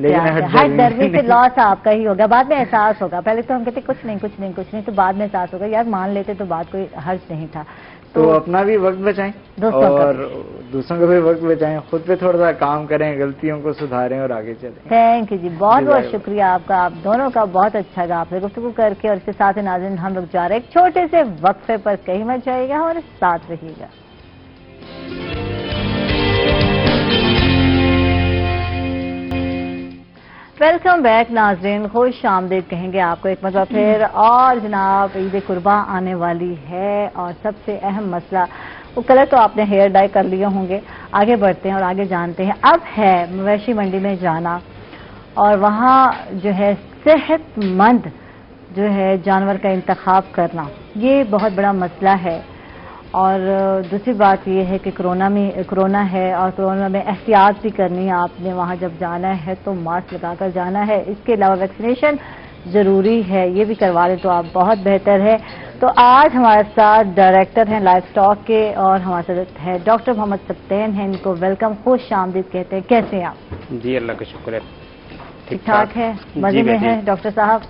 ہٹ درمی سے لاس آپ کا ہی ہوگا, بعد میں احساس ہوگا. پہلے تو ہم کہتے کچھ نہیں, تو بعد میں احساس ہوگا یار مان لیتے تو بات کوئی حرج نہیں تھا. تو اپنا بھی وقت بچائیں اور دوسروں کا بھی وقت بچائیں, خود پہ تھوڑا سا کام کریں, غلطیوں کو سدھاریں اور آگے چلیں. تھینک یو جی, بہت بہت شکریہ آپ کا, آپ دونوں کا. بہت اچھا لگا آپ سے گفتگو کر کے. اور اس کے ساتھ ناظرین ہم لوگ جا رہے ہیں ایک چھوٹے سے وقفے پر, کہیں مت جائیے گا, ہمارے ساتھ رہیے گا. ویلکم بیک ناظرین, خوش آمدید کہیں گے آپ کو ایک مرتبہ پھر. اور جناب عید قرباں آنے والی ہے, اور سب سے اہم مسئلہ وہ کلر تو آپ نے ہیئر ڈائی کر لیے ہوں گے. آگے بڑھتے ہیں اور آگے جانتے ہیں. اب ہے مویشی منڈی میں جانا, اور وہاں جو ہے صحت مند جو ہے جانور کا انتخاب کرنا, یہ بہت بڑا مسئلہ ہے. اور دوسری بات یہ ہے کہ کرونا ہے, اور کرونا میں احتیاط بھی کرنی ہے. آپ نے وہاں جب جانا ہے تو ماسک لگا کر جانا ہے. اس کے علاوہ ویکسینیشن ضروری ہے, یہ بھی کروا لیں تو آپ بہت بہتر ہے. تو آج ہمارے ساتھ ڈائریکٹر ہیں لائف سٹاک کے, اور ہمارے ساتھ ہے ڈاکٹر محمد سبطین ہیں. ان کو ویلکم, خوش آمدید کہتے ہیں. کیسے ہیں آپ؟ جی اللہ کا شکر ہے, ٹھیک ٹھاک ہے, مزے میں ہیں ڈاکٹر صاحب؟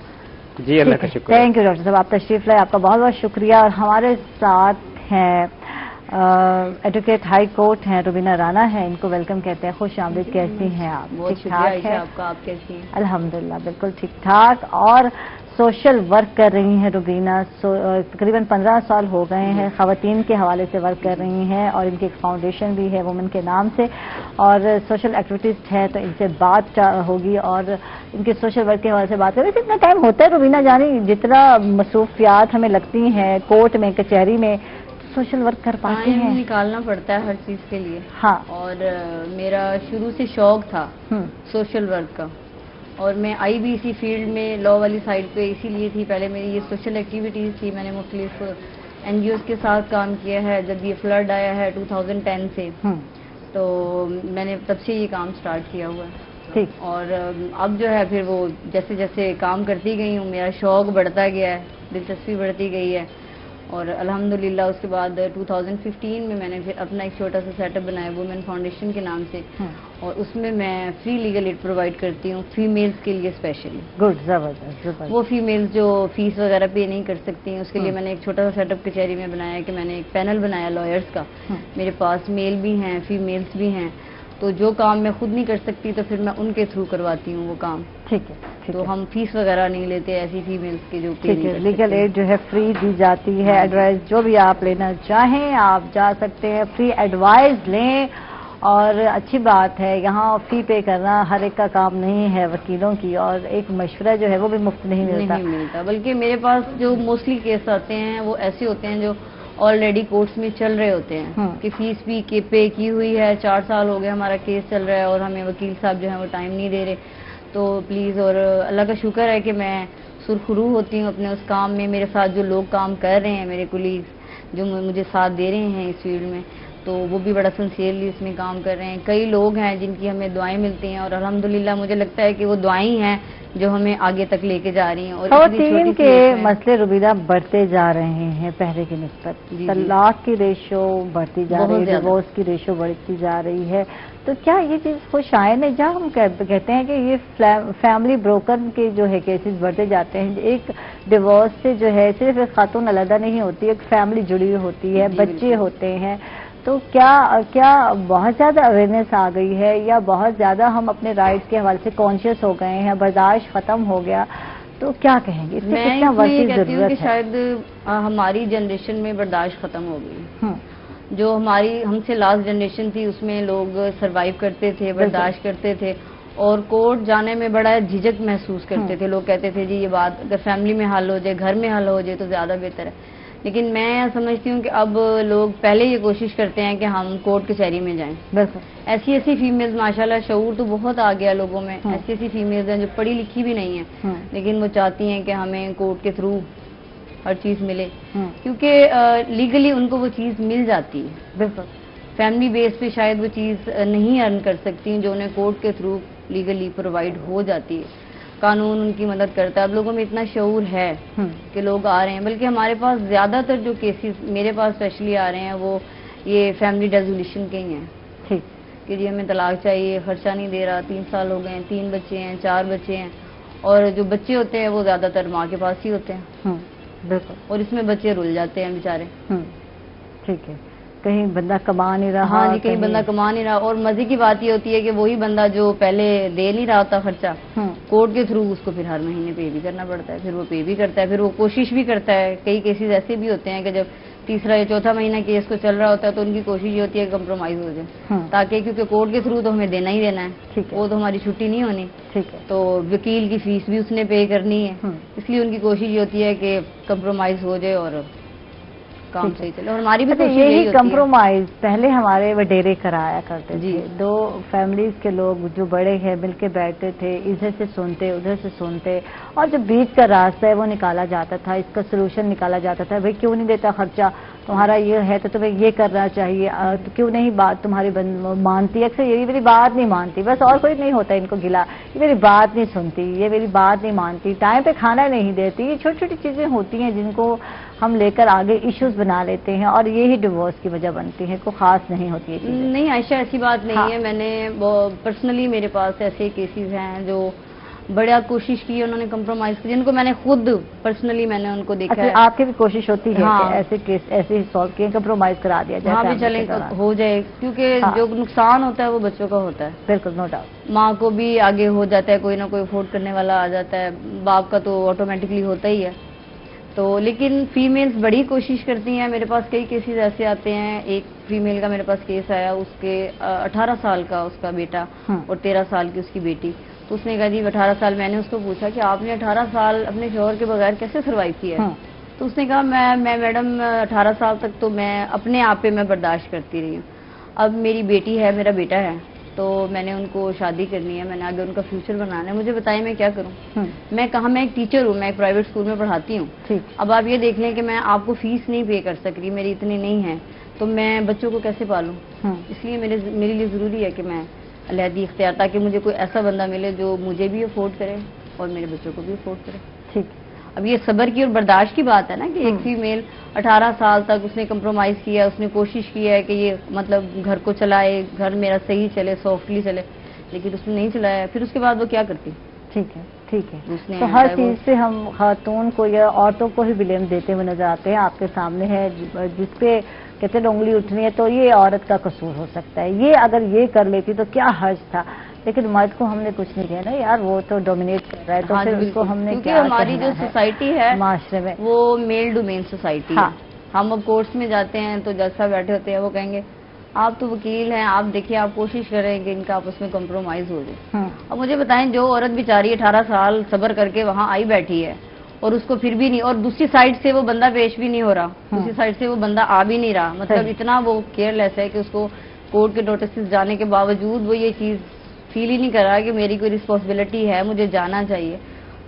جی اللہ کا شکر. تھینک یو ڈاکٹر صاحب, آپ تشریف لائے, آپ کا بہت بہت شکریہ. اور ہمارے ساتھ ہیں ایڈوکیٹ ہائی کورٹ ہیں روبینہ رانا ہیں, ان کو ویلکم کہتے ہیں. خوش آمدید, کیسی ہیں آپ؟ ٹھیک ٹھاک ہے, آپ کا, آپ کیسی ہیں؟ الحمدللہ بالکل ٹھیک ٹھاک. اور سوشل ورک کر رہی ہیں روبینہ, تقریباً 15 سال ہو گئے ہیں خواتین کے حوالے سے ورک کر رہی ہیں, اور ان کی ایک فاؤنڈیشن بھی ہے وومن کے نام سے, اور سوشل ایکٹیویسٹ ہے. تو ان سے بات ہوگی اور ان کے سوشل ورک کے حوالے سے بات کریں. کتنا ٹائم ہوتا ہے روبینہ جانی, جتنا مصروفیات ہمیں لگتی ہیں کورٹ میں, کچہری میں, سوشل ورک کر پاتے ہیں؟ نکالنا پڑتا ہے ہر چیز کے لیے. ہاں, اور میرا شروع سے شوق تھا سوشل ورک کا, اور میں آئی بھی اسی فیلڈ میں لا والی سائڈ پہ اسی لیے تھی. پہلے میری یہ سوشل ایکٹیویٹیز تھی, میں نے مختلف این جی اوز کے ساتھ کام کیا ہے. جب یہ فلڈ آیا ہے 2010 سے, تو میں نے تب سے یہ کام سٹارٹ کیا ہوا ہے. اور اب جو ہے پھر وہ جیسے جیسے کام کرتی گئی ہوں, میرا شوق بڑھتا گیا ہے, دلچسپی بڑھتی گئی ہے. اور الحمدللہ اس کے بعد 2015 میں نے پھر اپنا ایک چھوٹا سا سیٹ اپ بنایا وومن فاؤنڈیشن کے نام سے, اور اس میں فری لیگل ایڈ پرووائڈ کرتی ہوں فیمیلز کے لیے اسپیشلی. گڈ, زبردست. وہ فیمیلز جو فیس وغیرہ پے نہیں کر سکتی ہیں, اس کے لیے میں نے ایک چھوٹا سا سیٹ اپ کچہری میں بنایا کہ میں نے ایک پینل بنایا لائرز کا. میرے پاس میل بھی ہیں, فیمیلز بھی ہیں, تو جو کام میں خود نہیں کر سکتی تو پھر میں ان کے تھرو کرواتی ہوں وہ کام. ٹھیک ہے, تو ہم فیس وغیرہ نہیں لیتے ایسی فیمیلز کے جو لیگل ایڈ جو ہے فری دی جاتی ہے. ایڈوائز جو بھی آپ لینا چاہیں آپ جا سکتے ہیں, فری ایڈوائز لیں. اور اچھی بات ہے, یہاں فی پے کرنا ہر ایک کا کام نہیں ہے وکیلوں کی, اور ایک مشورہ جو ہے وہ بھی مفت نہیں ملتا. بلکہ میرے پاس جو موسٹلی کیس آتے ہیں وہ ایسے ہوتے ہیں جو آلریڈی کورٹس میں چل رہے ہوتے ہیں کہ فیس بھی پے کی ہوئی ہے, 4 سال ہو گئے ہمارا کیس چل رہا ہے, اور ہمیں وکیل صاحب جو ہیں وہ ٹائم نہیں دے رہے. تو پلیز, اور اللہ کا شکر ہے کہ میں سرخرو ہوتی ہوں اپنے اس کام میں. میرے ساتھ جو لوگ کام کر رہے ہیں, میرے کولیگز جو مجھے ساتھ دے رہے ہیں اس فیلڈ میں, تو وہ بھی بڑا سنسیئرلی اس میں کام کر رہے ہیں. کئی لوگ ہیں جن کی ہمیں دعائیں ملتی ہیں اور الحمدللہ مجھے لگتا ہے کہ وہ دعائیں ہیں جو ہمیں آگے تک لے کے جا رہی ہیں. اور خواتین کے مسئلے روبیدہ بڑھتے جا رہے ہیں پہلے کی نسبت. طلاق کی ریشو بڑھتی جا رہی ہے, ڈیورس کی ریشو بڑھتی جا رہی ہے. تو کیا یہ چیز خوش آئن ہے؟ جہاں ہم کہتے ہیں کہ یہ فیملی بروکن کے جو ہے کیسز بڑھتے جاتے ہیں. ایک ڈیورس سے جو ہے صرف ایک خاتون علیحدہ نہیں ہوتی, ایک فیملی جڑی ہوئی ہوتی ہے, بچے ہوتے ہیں. تو کیا بہت زیادہ اویئرنیس آ گئی ہے یا بہت زیادہ ہم اپنے رائٹس کے حوالے سے کانشیس ہو گئے ہیں, برداشت ختم ہو گیا؟ تو کیا کہیں گے, اس میں کتنا وسیع ضرورت ہے؟ شاید ہماری جنریشن میں برداشت ختم ہو گئی. جو ہم سے لاسٹ جنریشن تھی اس میں لوگ سروائیو کرتے تھے, برداشت کرتے تھے اور کورٹ جانے میں بڑا جھجک محسوس کرتے تھے. لوگ کہتے تھے جی یہ بات اگر فیملی میں حل ہو جائے, گھر میں حل ہو جائے تو زیادہ بہتر ہے. لیکن میں سمجھتی ہوں کہ اب لوگ پہلے یہ کوشش کرتے ہیں کہ ہم کورٹ کچہری میں جائیں. ایسی فیمیلز ماشاءاللہ شعور تو بہت آ گیا لوگوں میں. ایسی فیمیلز ہیں جو پڑھی لکھی بھی نہیں ہیں لیکن وہ چاہتی ہیں کہ ہمیں کورٹ کے تھرو ہر چیز ملے, کیونکہ لیگلی ان کو وہ چیز مل جاتی ہے. بالکل فیملی بیس پہ شاید وہ چیز نہیں ارن کر سکتی جو انہیں کورٹ کے تھرو لیگلی پرووائڈ ہو جاتی ہے. قانون ان کی مدد کرتا ہے. اب لوگوں میں اتنا شعور ہے کہ لوگ آ رہے ہیں, بلکہ ہمارے پاس زیادہ تر جو کیسز میرے پاس اسپیشلی آ رہے ہیں وہ یہ فیملی ریزولیوشن کے ہی ہیں کہ جی ہمیں طلاق چاہیے, خرچہ نہیں دے رہا, 3 سال ہو گئے ہیں, 3 بچے ہیں, 4 بچے ہیں. اور جو بچے ہوتے ہیں وہ زیادہ تر ماں کے پاس ہی ہوتے ہیں. بالکل. اور اس میں بچے رل جاتے ہیں بیچارے. ٹھیک ہے, کہیں بندہ کما نہیں رہا. ہاں جی, کہیں بندہ کما نہیں رہا. اور مزے کی بات یہ ہوتی ہے کہ وہی بندہ جو پہلے دے نہیں رہا ہوتا خرچہ, کورٹ کے تھرو اس کو پھر ہر مہینے پے بھی کرنا پڑتا ہے. پھر وہ پے بھی کرتا ہے, پھر وہ کوشش بھی کرتا ہے. کئی کیسز ایسے بھی ہوتے ہیں کہ جب 3 یا 4 مہینہ کیس کو چل رہا ہوتا ہے تو ان کی کوشش یہ ہوتی ہے کہ کمپرومائز ہو جائے, تاکہ کیونکہ کورٹ کے تھرو تو ہمیں دینا ہی دینا ہے, وہ تو ہماری چھٹی نہیں ہونی. تو وکیل کی فیس بھی اس نے پے کرنی ہے, اس لیے ان کی کوشش یہ ہوتی ہے کہ کمپرومائز ہو جائے اور کام صحیح چلے. اور ہماری بھی یہی کمپرومائز پہلے ہمارے وڈیرے کرایا کرتے تھے. 2 فیملیز کے لوگ جو بڑے ہیں مل کے بیٹھتے تھے, ادھر سے سنتے ادھر سے سنتے, اور جو بیچ کا راستہ ہے وہ نکالا جاتا تھا, اس کا سلوشن نکالا جاتا تھا. بھائی کیوں نہیں دیتا خرچہ, تمہارا یہ ہے تو تمہیں یہ کرنا چاہیے, کیوں نہیں بات تمہاری مانتی. اکثر یہ میری بات نہیں مانتی, بس اور کوئی نہیں ہوتا ان کو گلا, یہ میری بات نہیں سنتی, یہ میری بات نہیں مانتی, ٹائم پہ کھانا نہیں دیتی. یہ چھوٹی چھوٹی چیزیں ہوتی ہیں جن کو ہم لے کر آگے ایشوز بنا لیتے ہیں اور یہی ڈیورس کی وجہ بنتی ہے. کوئی خاص نہیں ہوتی ہے. نہیں عائشہ, ایسی بات نہیں ہے. میں نے پرسنلی میرے پاس ایسے کیسز ہیں جو بڑا کوشش کی, انہوں نے کمپرومائز کی, جن کو میں نے خود پرسنلی میں نے ان کو دیکھا ہے. آپ کی بھی کوشش ہوتی ہے کہ ایسے کیس ایسے سالو کیے, کمپرومائز کرا دیا جائے. ہاں بھی چلے ہو جائے, کیونکہ جو نقصان ہوتا ہے وہ بچوں کا ہوتا ہے. بالکل, نو ڈاؤٹ. ماں کو بھی آگے ہو جاتا ہے, کوئی نہ کوئی افورڈ کرنے والا آ جاتا ہے, باپ کا تو آٹومیٹکلی ہوتا ہی ہے. تو لیکن فیمیلز بڑی کوشش کرتی ہیں. میرے پاس کئی کیسز ایسے آتے ہیں. ایک فیمیل کا میرے پاس کیس آیا, اس کے 18 سال کا اس کا بیٹا اور 13 سال کی اس کی بیٹی. تو اس نے کہا جی 18 سال, میں نے اس کو پوچھا کہ آپ نے 18 سال اپنے شوہر کے بغیر کیسے سروائیو کیا ہے؟ تو اس نے کہا میں میڈم 18 سال تک تو میں اپنے آپ پہ میں برداشت کرتی رہی ہوں. اب میری بیٹی ہے, میرا بیٹا ہے, تو میں نے ان کو شادی کرنی ہے, میں نے آگے ان کا فیوچر بنانا ہے. مجھے بتائیں میں کیا کروں؟ میں ایک ٹیچر ہوں, میں ایک پرائیویٹ اسکول میں پڑھاتی ہوں. اب آپ یہ دیکھ لیں کہ میں آپ کو فیس نہیں پے کر سک رہی, میری اتنی نہیں ہے, تو میں بچوں کو کیسے پالوں؟ اس لیے میرے لیے ضروری ہے کہ میں علیحدگی اختیار, تاکہ مجھے کوئی ایسا بندہ ملے جو مجھے بھی افورڈ کرے اور میرے بچوں کو بھی افورڈ کرے. ٹھیک. اب یہ صبر کی اور برداشت کی بات ہے نا کہ ایک فیمیل 18 سال تک اس نے کمپرومائز کیا, اس نے کوشش کی ہے کہ یہ مطلب گھر کو چلائے, گھر میرا صحیح چلے, سافٹلی چلے, لیکن اس نے نہیں چلایا. پھر اس کے بعد وہ کیا کرتی؟ ٹھیک ہے, ٹھیک ہے. تو ہر چیز سے ہم خاتون کو یا عورتوں کو ہی بلیم دیتے ہوئے نظر آتے ہیں. آپ کے سامنے ہے جس پہ کہتے ہیں انگلی اٹھنی ہے تو یہ عورت کا قصور ہو سکتا ہے, یہ اگر یہ کر لیتی تو کیا حرج تھا, لیکن مرد کو ہم نے کچھ نہیں کہنا یار, وہ تو ڈومینیٹ کر رہا ہے, تو پھر اس کو ہم نے کیا, ہماری جو سوسائٹی ہے معاشرے میں وہ میل ڈومین سوسائٹی ہے. ہم اب کورٹس میں جاتے ہیں تو جج صاحب بیٹھے ہوتے ہیں, وہ کہیں گے آپ تو وکیل ہیں, آپ دیکھیے آپ کوشش کریں کہ ان کا آپس میں کمپرومائز ہو جائے. اب مجھے بتائیں جو عورت بیچاری 18 سال صبر کر کے وہاں آئی بیٹھی ہے اور اس کو پھر بھی نہیں, اور دوسری سائڈ سے وہ بندہ پیش بھی نہیں ہو رہا, دوسری سائڈ سے وہ بندہ آ بھی نہیں رہا, مطلب اتنا وہ کیئر لیس ہے کہ اس کو کورٹ کے نوٹسز جانے کے باوجود وہ یہ چیز فیل ہی نہیں کر رہا کہ میری کوئی رسپانسبلٹی ہے, مجھے جانا چاہیے.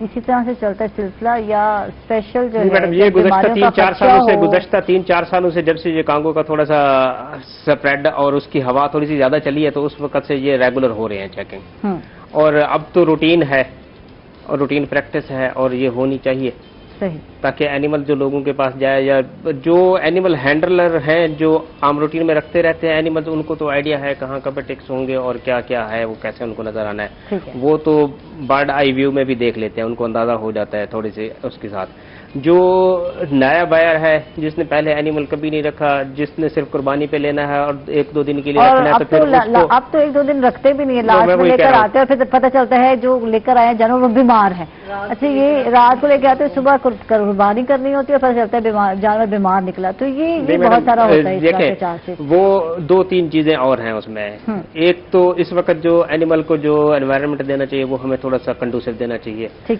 اسی طرح سے چلتا ہے سلسلہ یا اسپیشل جو ہے؟ میڈم یہ گزشتہ 3-4 سالوں سے جب سے یہ کانگو کا تھوڑا سا سپریڈ اور اس کی ہوا تھوڑی سی زیادہ چلی ہے تو اس وقت سے یہ ریگولر ہو رہے ہیں چیکنگ، اور اب تو روٹین ہے اور روٹین پریکٹس ہے اور یہ ہونی چاہیے تاکہ اینیمل جو لوگوں کے پاس جائے یا جو اینیمل ہینڈلر ہیں جو عام روٹین میں رکھتے رہتے ہیں اینیمل، ان کو تو آئیڈیا ہے کہاں کب ٹکس ہوں گے اور کیا کیا ہے، وہ کیسے ان کو نظر آنا ہے، وہ تو برڈ آئی ویو میں بھی دیکھ لیتے ہیں، ان کو اندازہ ہو جاتا ہے تھوڑی سی اس کے ساتھ۔ جو نیا بائر ہے جس نے پہلے اینیمل کبھی نہیں رکھا، جس نے صرف قربانی پہ لینا ہے اور 1-2 دن کے لیے رکھنا ہے، تو پھر اب تو 1-2 دن رکھتے بھی نہیں ہے، لاسٹ میں لے کر آتے ہیں اور پھر پتہ چلتا ہے جو لے کر آئے جانور وہ بیمار ہے۔ اچھا، یہ رات کو لے کے آتے ہیں، صبح قربانی کرنی ہوتی ہے، پتہ چلتا ہے جانور بیمار نکلا، تو یہ بہت سارا ہوتا ہے۔ وہ 2-3 چیزیں اور ہیں اس میں۔ ایک تو اس وقت جو اینیمل کو جو انوائرمنٹ دینا چاہیے وہ ہمیں تھوڑا سا کنڈوسو دینا چاہیے، اس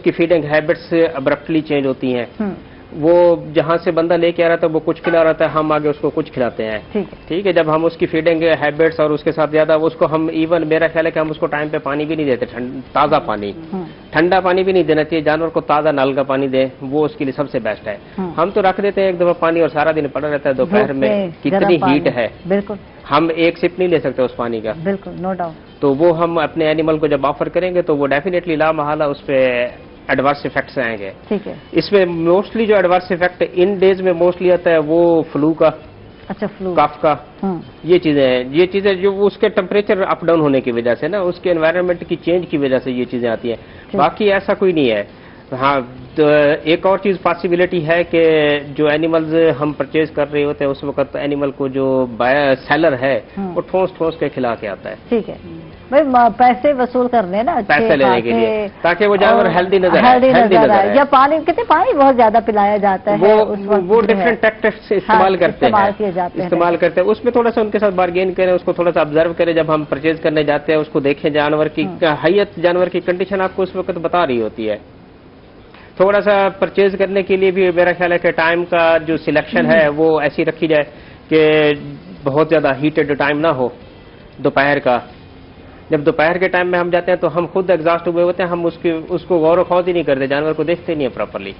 کی فیڈنگ ہیبٹس ابرپٹلی چینج ہوتی ہیں، وہ جہاں سے بندہ لے کے آ رہا تھا وہ کچھ کھلا رہا تھا، ہم آگے اس کو کچھ کھلاتے ہیں، ٹھیک ہے۔ جب ہم اس کی فیڈنگ ہیبٹس اور اس کے ساتھ زیادہ اس کو ہم ایون میرا خیال ہے کہ ہم اس کو ٹائم پہ پانی بھی نہیں دیتے، تازہ پانی، ٹھنڈا پانی بھی نہیں دینا چاہیے، جانور کو تازہ نل کا پانی دے، وہ اس کے لیے سب سے بیسٹ ہے۔ ہم تو رکھ دیتے ہیں ایک دفعہ پانی اور سارا دن پڑا رہتا ہے، دوپہر میں کتنی ہیٹ ہے، بالکل ہم ایک سپ نہیں لے سکتے اس پانی کا، بالکل نو ڈاؤٹ۔ تو وہ ہم اپنے اینیمل کو جب آفر کریں گے تو وہ ڈیفینیٹلی لا محالہ اس پہ ایڈورس ایفیکٹس آئیں گے۔ ٹھیک ہے، اس میں موسٹلی جو ایڈورس ایفیکٹ ان ڈیز میں موسٹلی آتا ہے وہ فلو کا، اچھا فلو، کف کا، یہ چیزیں ہیں، یہ چیزیں جو اس کے ٹمپریچر اپ ڈاؤن ہونے کی وجہ سے نا، اس کے انوائرمنٹ کی چینج کی وجہ سے یہ چیزیں آتی ہیں، باقی ایسا کوئی نہیں ہے۔ ہاں، ایک اور چیز پاسبلٹی ہے کہ جو اینیملز ہم پرچیز کر رہے ہوتے ہیں اس وقت اینیمل کو جو سیلر ہے وہ ٹھوس کے کھلا کے آتا ہے، ٹھیک ہے، پیسے وصول کرنے نا، پیسے لینے کے لیے، تاکہ وہ جانور ہیلدی نظر آئے، یا پانی کتنے پانی بہت زیادہ پلایا جاتا ہے، وہ ڈفرینٹ ٹیکٹکس استعمال کرتے ہیں، اس میں تھوڑا سا ان کے ساتھ بارگین کریں، اس کو تھوڑا سا آبزرو کریں، جب ہم پرچیز کرنے جاتے ہیں اس کو دیکھیں، جانور کی حیت، جانور کی کنڈیشن آپ کو اس وقت بتا رہی ہوتی ہے۔ تھوڑا سا پرچیز کرنے کے لیے بھی میرا خیال ہے کہ ٹائم کا جو سلیکشن ہے وہ ایسی رکھی جائے کہ بہت زیادہ ہیٹڈ ٹائم نہ ہو دوپہر کا۔ جب دوپہر کے ٹائم میں ہم جاتے ہیں تو ہم خود ایگزاسٹ ہوئے ہوتے ہیں، ہم اس کو غور و خوض ہی نہیں کرتے، جانور کو دیکھتے نہیں ہیں پراپرلی۔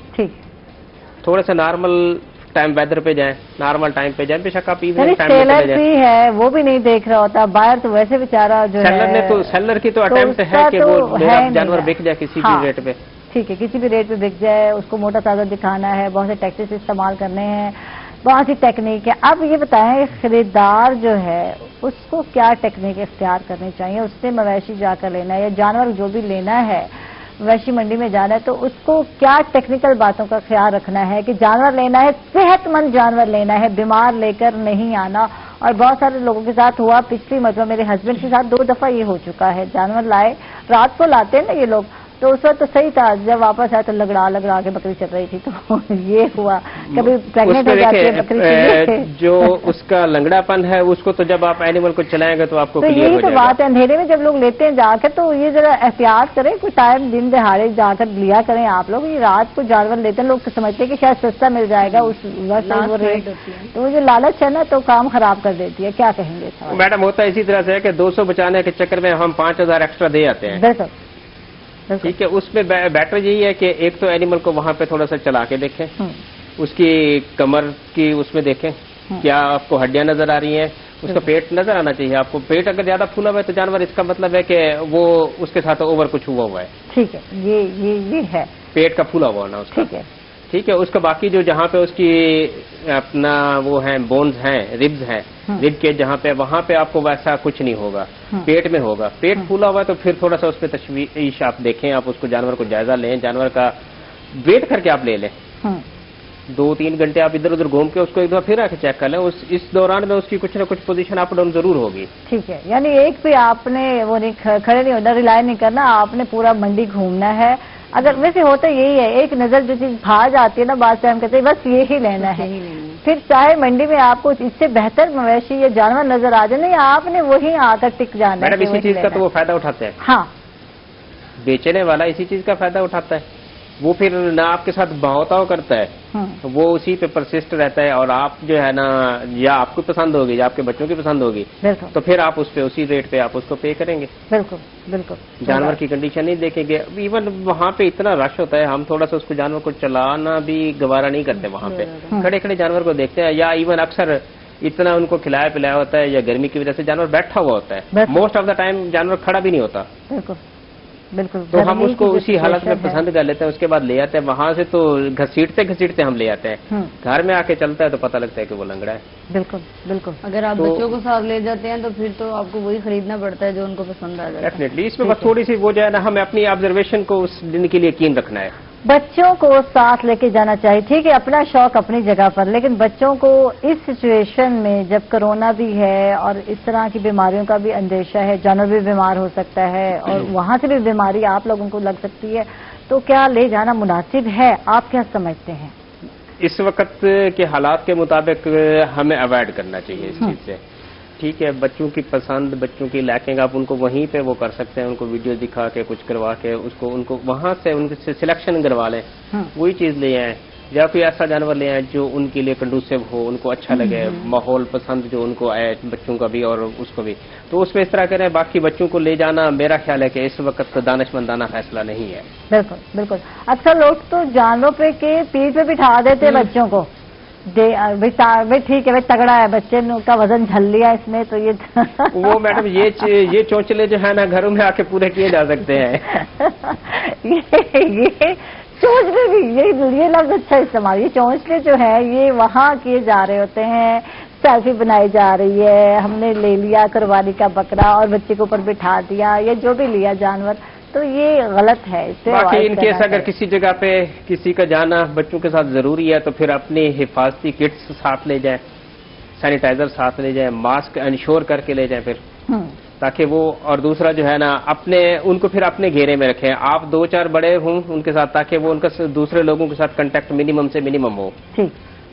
تھوڑا سا نارمل ٹائم ویدر پہ جائیں، نارمل ٹائم پہ جائیں، بے شک آپ ایوننگ ٹائم پہ جائیں، بھی ہے وہ بھی نہیں دیکھ رہا ہوتا، باہر تو ویسے بیچارہ جو ہے سیلر کی تو اٹیمپٹ ہے کہ وہ جانور بک جائے کسی بھی ریٹ پہ، ٹھیک ہے، کسی بھی ریٹ پہ بک جائے، اس کو موٹا تازہ دکھانا ہے، بہت سے ٹیکٹس استعمال کرنے ہیں، بہت سی ٹیکنیک ہے۔ اب یہ بتائیں خریدار جو ہے اس کو کیا ٹیکنیک اختیار کرنی چاہیے؟ اس سے مویشی جا کر لینا ہے یا جانور جو بھی لینا ہے مویشی منڈی میں جانا ہے تو اس کو کیا ٹیکنیکل باتوں کا خیال رکھنا ہے کہ جانور لینا ہے، صحت مند جانور لینا ہے، بیمار لے کر نہیں آنا؟ اور بہت سارے لوگوں کے ساتھ ہوا، پچھلی مرتبہ میرے ہسبینڈ کے ساتھ 2 دفعہ یہ ہو چکا ہے، جانور لائے، رات کو لاتے ہیں نا یہ لوگ، تو اس وقت تو صحیح تھا، جب واپس آیا تو لگڑا کے بکری چل رہی تھی، تو یہ ہوا کبھی پریگننٹ ہو جاتی ہے بکری، جو اس کا لنگڑا پن ہے اس کو تو جب آپ اینیمل کو چلائیں گے تو آپ کو کلیئر ہو جائے گا۔ یہی تو بات ہے، اندھیرے میں جب لوگ لیتے ہیں جا کر تو یہ ذرا احتیاط کریں، کوئی ٹائم دن دہاڑے جا کر لیا کریں آپ لوگ، یہ رات کو جانور لیتے ہیں، لوگ سمجھتے ہیں کہ شاید سستا مل جائے گا اس وقت، تو جو لالچ ہے نا تو کام خراب کر دیتی ہے، کیا کہیں گے؟ میڈم ہوتا ہے اسی طرح سے کہ 200 بچانے کے چکر میں ہم 5000 ایکسٹرا دے آتے ہیں، بالکل ٹھیک ہے۔ اس میں بیٹر یہی ہے کہ ایک تو اینیمل کو وہاں پہ تھوڑا سا چلا کے دیکھیں، اس کی کمر کی اس میں دیکھیں کیا آپ کو ہڈیاں نظر آ رہی ہیں، اس کا پیٹ نظر آنا چاہیے آپ کو، پیٹ اگر زیادہ پھولا ہوا ہے تو جانور اس کا مطلب ہے کہ وہ اس کے ساتھ اوور کچھ ہوا ہے، ٹھیک ہے، یہ ہے پیٹ کا پھولا ہوا نا اس کا، ٹھیک ہے۔ اس کا باقی جو جہاں پہ اس کی اپنا وہ ہیں بونز ہیں، ریبز ہیں، ریب کے جہاں پہ وہاں پہ آپ کو ویسا کچھ نہیں ہوگا، پیٹ میں ہوگا، پیٹ پھولا ہوا ہے تو پھر تھوڑا سا اس پہ تشویش آپ دیکھیں، آپ اس کو جانور کو جائزہ لیں، جانور کا ویٹ کر کے آپ لے لیں، 2-3 گھنٹے آپ ادھر ادھر گھوم کے اس کو ایک دفعہ پھر آ کے چیک کر لیں، اس دوران میں اس کی کچھ نہ کچھ پوزیشن اپ ڈاؤن ضرور ہوگی، ٹھیک ہے۔ یعنی ایک پہ آپ نے وہ نہیں کھڑے نہیں ہونا، ریلائی نہیں کرنا، آپ نے پورا منڈی گھومنا ہے۔ اگر ویسے ہوتا یہی ہے، ایک نظر جو چیز بھا جاتی ہے نا، بعد سے ہم کہتے ہیں بس یہی لینا ہے، پھر چاہے منڈی میں آپ کو اس سے بہتر مویشی یا جانور نظر آ جائے، نہیں آپ نے وہی آ کر ٹک جانا ہے۔ میڈم اسی چیز کا تو وہ فائدہ اٹھاتے ہیں، ہاں، بیچنے والا اسی چیز کا فائدہ اٹھاتا ہے وہ پھر نہ آپ کے ساتھ بہتاؤ کرتا ہے، وہ اسی پہ پرسسٹ رہتا ہے، اور آپ جو ہے نا یا آپ کو پسند ہوگی یا آپ کے بچوں کی پسند ہوگی تو پھر آپ اس پہ اسی ریٹ پہ آپ اس کو پے کریں گے. بالکل بالکل. جانور کی کنڈیشن نہیں دیکھیں گے. ایون وہاں پہ اتنا رش ہوتا ہے، ہم تھوڑا سا اس کو جانور کو چلانا بھی گوارا نہیں کرتے وہاں پہ، کھڑے کھڑے جانور کو دیکھتے ہیں، یا ایون اکثر اتنا ان کو کھلایا پلایا ہوتا ہے یا گرمی کی وجہ سے جانور بیٹھا ہوا ہوتا ہے، موسٹ آف دا ٹائم جانور کھڑا بھی نہیں ہوتا. بالکل بالکل. تو ہم اس کو اسی حالت میں پسند کر لیتے ہیں، اس کے بعد لے آتے ہیں وہاں سے، تو گھسیٹتے گھسیٹتے ہم لے آتے ہیں. گھر میں آ کے چلتا ہے تو پتہ لگتا ہے کہ وہ لنگڑا ہے. بالکل بالکل. اگر آپ بچوں کو ساتھ لے جاتے ہیں تو پھر تو آپ کو وہی خریدنا پڑتا ہے جو ان کو پسند آ جاتا ہے. ڈیفینیٹلی اس میں بس تھوڑی سی وہ جو ہے نا، ہمیں اپنی آبزرویشن کو اس دن کے لیے یقین رکھنا ہے. بچوں کو ساتھ لے کے جانا چاہیے، ٹھیک ہے، اپنا شوق اپنی جگہ پر، لیکن بچوں کو اس سچویشن میں جب کرونا بھی ہے اور اس طرح کی بیماریوں کا بھی اندیشہ ہے، جانور بھی بیمار ہو سکتا ہے اور وہاں سے بھی بیماری آپ لوگوں کو لگ سکتی ہے، تو کیا لے جانا مناسب ہے؟ آپ کیا سمجھتے ہیں؟ اس وقت کے حالات کے مطابق ہمیں اوائڈ کرنا چاہیے اس چیز سے. ٹھیک ہے، بچوں کی پسند، بچوں کی لیکنگ، آپ ان کو وہیں پہ وہ کر سکتے ہیں، ان کو ویڈیو دکھا کے کچھ کروا کے ان کو وہاں سے ان سے سلیکشن کروا لیں، وہی چیز لے آئیں، یا کوئی ایسا جانور لے آئیں جو ان کے لیے کنڈوسیو ہو، ان کو اچھا لگے، ماحول پسند جو ان کو آئے، بچوں کا بھی اور اس کو بھی. تو اس میں اس طرح کریں. باقی بچوں کو لے جانا میرا خیال ہے کہ اس وقت دانش مندانہ فیصلہ نہیں ہے. بالکل بالکل. اکثر لوگ تو جانوروں پہ کے پیٹھ پہ بٹھا دیتے بچوں کو، ٹھیک ہے بھائی تگڑا ہے، بچے کا وزن جھل لیا اس میں، تو یہ وہ میڈم یہ چونچلے جو ہے نا گھروں میں آ کے پورے کیے جا سکتے ہیں. یہ چونچلے بھی، یہ لفظ اچھا استعمال، یہ چونچلے جو ہے یہ وہاں کیے جا رہے ہوتے ہیں، سیلفی بنائی جا رہی ہے، ہم نے لے لیا قربانی کا بکرا اور بچے کے اوپر بٹھا دیا، یا جو بھی لیا جانور، تو یہ غلط ہے. باقی ان کیس اگر کسی جگہ پہ کسی کا جانا بچوں کے ساتھ ضروری ہے تو پھر اپنی حفاظتی کٹس ساتھ لے جائیں، سینیٹائزر ساتھ لے جائیں، ماسک انشور کر کے لے جائیں پھر، تاکہ وہ، اور دوسرا جو ہے نا ان کو پھر اپنے گھیرے میں رکھیں. آپ 2-4 بڑے ہوں ان کے ساتھ، تاکہ وہ ان کا دوسرے لوگوں کے ساتھ کنٹیکٹ منیمم سے منیمم ہو.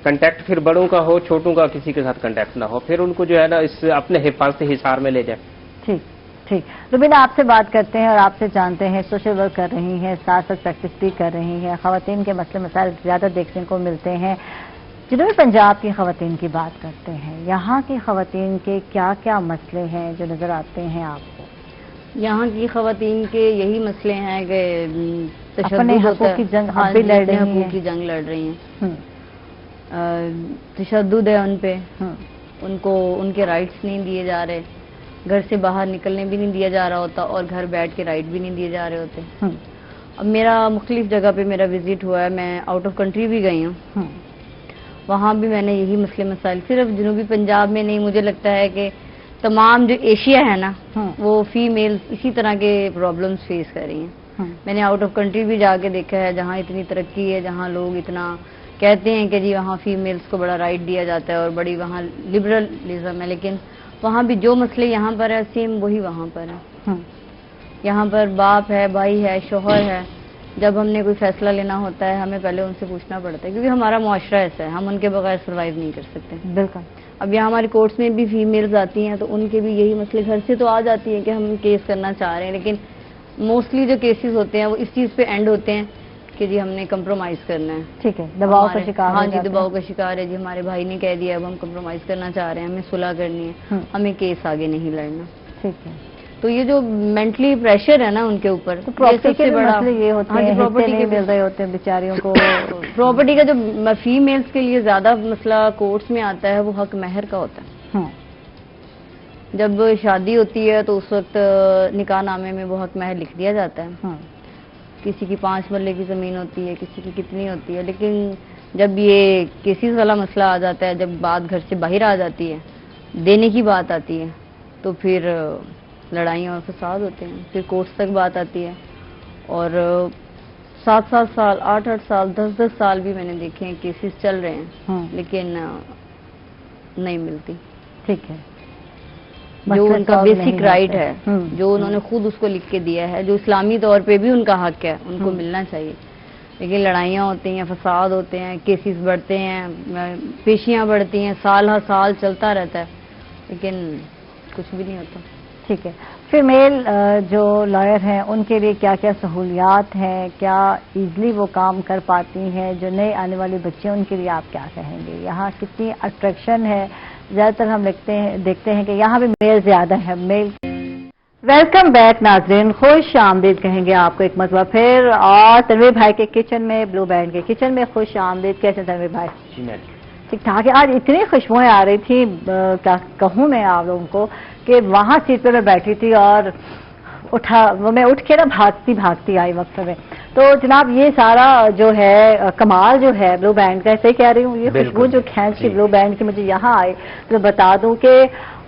کنٹیکٹ پھر بڑوں کا ہو، چھوٹوں کا کسی کے ساتھ کنٹیکٹ نہ ہو، پھر ان کو جو ہے نا اس اپنے حفاظتی حصار میں لے جائیں. ٹھیک ٹھیک. روبینہ، آپ سے بات کرتے ہیں اور آپ سے جانتے ہیں، سوشل ورک کر رہی ہیں، ساتھ ساتھ پریکٹس بھی کر رہی ہیں، خواتین کے مسئلے مسائل زیادہ دیکھنے کو ملتے ہیں. جنوبی پنجاب کی خواتین کی بات کرتے ہیں، یہاں کی خواتین کے کیا کیا مسئلے ہیں جو نظر آتے ہیں آپ کو؟ یہاں کی خواتین کے یہی مسئلے ہیں کہ اپنے حقوق کی جنگ بھی لڑ رہی ہیں، حقوق کی جنگ لڑ رہی ہیں، تشدد ہے ان پہ، ان کو ان کے رائٹس نہیں دیے جا رہے، گھر سے باہر نکلنے بھی نہیں دیا جا رہا ہوتا اور گھر بیٹھ کے رائٹ بھی نہیں دیے جا رہے ہوتے. اب میرا مختلف جگہ پہ میرا وزٹ ہوا ہے، میں آؤٹ آف کنٹری بھی گئی ہوں، وہاں بھی میں نے یہی مسئلے مسائل، صرف جنوبی پنجاب میں نہیں، مجھے لگتا ہے کہ تمام جو ایشیا ہے نا وہ فیمیل اسی طرح کے پرابلمز فیس کر رہی ہیں. میں نے آؤٹ آف کنٹری بھی جا کے دیکھا ہے جہاں اتنی ترقی ہے، جہاں لوگ اتنا کہتے ہیں کہ جی وہاں فیمیلز کو بڑا رائٹ دیا جاتا ہے اور بڑی وہاں لبرلزم ہے، لیکن وہاں بھی جو مسئلے یہاں پر ہے سیم وہی وہاں پر ہے. یہاں پر باپ ہے، بھائی ہے، شوہر ہے، جب ہم نے کوئی فیصلہ لینا ہوتا ہے ہمیں پہلے ان سے پوچھنا پڑتا ہے، کیونکہ ہمارا معاشرہ ایسا ہے، ہم ان کے بغیر سروائیو نہیں کر سکتے. بالکل. اب یہاں ہماری کورٹس میں بھی فیمیلز آتی ہیں تو ان کے بھی یہی مسئلے گھر سے تو آ جاتی ہیں کہ ہم کیس کرنا چاہ رہے ہیں، لیکن موسٹلی جو کیسز ہوتے ہیں وہ اس چیز پہ اینڈ ہوتے ہیں کہ جی ہم نے کمپرومائز کرنا ہے. ٹھیک ہے، دباؤ کا شکار. ہاں جی، دباؤ کا شکار ہے جی، ہمارے بھائی نے کہہ دیا اب ہم کمپرومائز کرنا چاہ رہے ہیں، ہمیں صلح کرنی ہے، ہمیں کیس آگے نہیں لڑنا. ٹھیک ہے. تو یہ جو مینٹلی پریشر ہے نا ان کے اوپر، پراپرٹی کے مسئلے یہ ہوتے ہیں، پراپرٹی کے مل رہے ہوتے ہیں بیچاریوں کو. پراپرٹی کا جو فیمیلز کے لیے زیادہ مسئلہ کورٹس میں آتا ہے وہ حق مہر کا ہوتا ہے. جب شادی ہوتی ہے تو اس وقت نکاح نامے میں وہ حق مہر لکھ دیا جاتا ہے. کسی کی 5 مرلے کی زمین ہوتی ہے، کسی کی کتنی ہوتی ہے، لیکن جب یہ کیسز والا مسئلہ آ جاتا ہے، جب بات گھر سے باہر آ جاتی ہے، دینے کی بات آتی ہے، تو پھر لڑائیاں اور فساد ہوتے ہیں. پھر کورٹس تک بات آتی ہے اور 7-7 سال، 8-8 سال، 10-10 سال بھی میں نے دیکھے ہیں کیسز چل رہے ہیں، لیکن نہیں ملتی. ٹھیک ہے. جو ان کا بیسک رائٹ ہے، جو انہوں نے خود اس کو لکھ کے دیا ہے، جو اسلامی طور پہ بھی ان کا حق ہے، ان کو ملنا چاہیے. لیکن لڑائیاں ہوتی ہیں، فساد ہوتے ہیں، کیسز بڑھتے ہیں، پیشیاں بڑھتی ہیں، سال ہر سال چلتا رہتا ہے، لیکن کچھ بھی نہیں ہوتا. ٹھیک ہے. فیمیل جو لائر ہیں ان کے لیے کیا کیا سہولیات ہیں, کیا ایزلی وہ کام کر پاتی ہیں؟ جو نئے آنے والے بچے ان کے لیے آپ کیا کہیں گے؟ یہاں کتنی اٹریکشن ہے؟ زیادہ تر ہم دیکھتے ہیں کہ یہاں بھی میل زیادہ ہے. میل. ویلکم بیک ناظرین, خوش آمدید کہیں گے آپ کو ایک مرتبہ پھر, اور تنویر بھائی کے کچن میں, بلو بینڈ کے کچن میں خوش آمدید. کیسے تنویر بھائی؟ ٹھیک ٹھاک ہے. آج اتنی خوشبوئیں آ رہی تھی, کیا کہوں میں آپ لوگوں کو, کہ وہاں سیٹ پہ میں بیٹھی تھی اور میں اٹھ کے نا بھاگتی آئی وقت میں. تو جناب یہ سارا جو ہے کمال جو ہے بلو بینڈ کا, ایسے ہی کہہ رہی ہوں, یہ خوشبو جو کھینچ کی بلو بینڈ کی مجھے یہاں آئے تو بتا دوں کہ,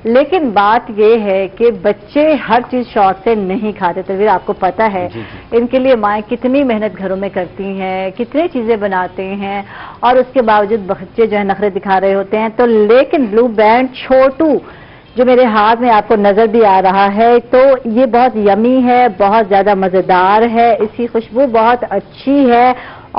لیکن بات یہ ہے کہ بچے ہر چیز شوق سے نہیں کھاتے. تنویر آپ کو پتا ہے ان کے لیے مائیں کتنی محنت گھروں میں کرتی ہیں, کتنی چیزیں بناتے ہیں, اور اس کے باوجود بچے جو ہے نخرے دکھا رہے ہوتے ہیں. تو لیکن بلو بینڈ چھوٹو جو میرے ہاتھ میں آپ کو نظر بھی آ رہا ہے, تو یہ بہت یمی ہے, بہت زیادہ مزیدار ہے, اس کی خوشبو بہت اچھی ہے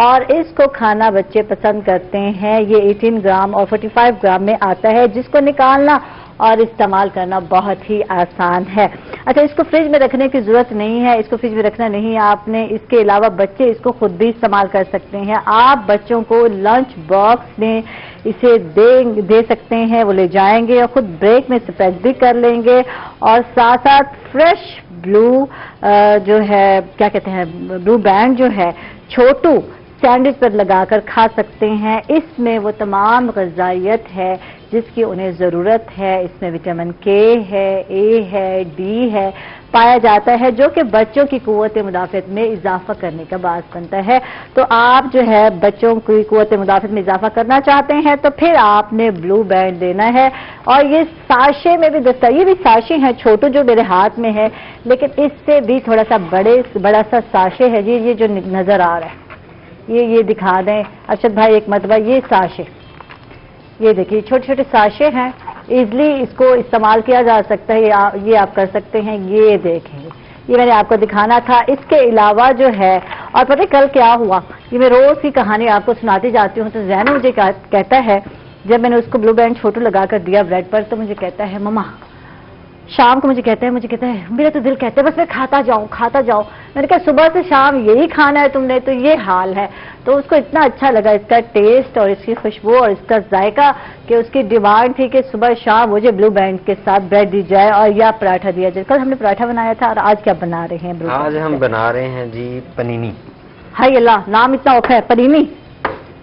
اور اس کو کھانا بچے پسند کرتے ہیں. یہ 18 گرام اور 45 گرام میں آتا ہے, جس کو نکالنا اور استعمال کرنا بہت ہی آسان ہے. اچھا, اس کو فریج میں رکھنے کی ضرورت نہیں ہے, اس کو فریج میں رکھنا نہیں ہے آپ نے. اس کے علاوہ بچے اس کو خود بھی استعمال کر سکتے ہیں. آپ بچوں کو لنچ باکس میں اسے دے سکتے ہیں, وہ لے جائیں گے اور خود بریک میں اسپیک بھی کر لیں گے, اور ساتھ ساتھ فریش بلو جو ہے کیا کہتے ہیں بلو بینڈ جو ہے چھوٹو سینڈوچ پر لگا کر کھا سکتے ہیں. اس میں وہ تمام غذائیت ہے جس کی انہیں ضرورت ہے. اس میں وٹامن کے ہے, اے ہے, ڈی ہے پایا جاتا ہے, جو کہ بچوں کی قوت مدافعت میں اضافہ کرنے کا باعث بنتا ہے. تو آپ جو ہے بچوں کی قوت مدافعت میں اضافہ کرنا چاہتے ہیں تو پھر آپ نے بلو بینڈ دینا ہے. اور یہ ساشے میں بھی یہ بھی ساشے ہیں چھوٹو جو میرے ہاتھ میں ہے, لیکن اس سے بھی تھوڑا سا بڑا سا ساشے ہے جی, یہ جو نظر آ رہا ہے یہ دکھا دیں ارشد بھائی ایک مرتبہ. یہ ساشے, یہ دیکھیے چھوٹے چھوٹے ساشے ہیں, ایزلی اس کو استعمال کیا جا سکتا ہے. یہ آپ کر سکتے ہیں. یہ دیکھیں, یہ میں نے آپ کو دکھانا تھا. اس کے علاوہ جو ہے, اور پتہ کل کیا ہوا, یہ میں روز کی کہانی آپ کو سناتی جاتی ہوں, تو ذہن مجھے کہتا ہے, جب میں نے اس کو بلو بینڈ چھوٹو لگا کر دیا بریڈ پر, تو مجھے کہتا ہے مما, شام کو مجھے کہتا ہے میرا تو دل کہتا ہے بس میں کھاتا جاؤں. میں نے کہا صبح سے شام یہی کھانا ہے تم نے, تو یہ حال ہے. تو اس کو اتنا اچھا لگا اس کا ٹیسٹ اور اس کی خوشبو اور اس کا ذائقہ, کہ اس کی ڈیمانڈ تھی کہ صبح شام مجھے بلو بینڈ کے ساتھ بریڈ دی جائے اور یا پراٹھا دیا جائے. کل ہم نے پراٹھا بنایا تھا, اور آج کیا بنا رہے ہیں؟ آج ہم بنا رہے ہیں جی پنینی. ہائی اللہ, نام اتنا اوکھا ہے, پنینی.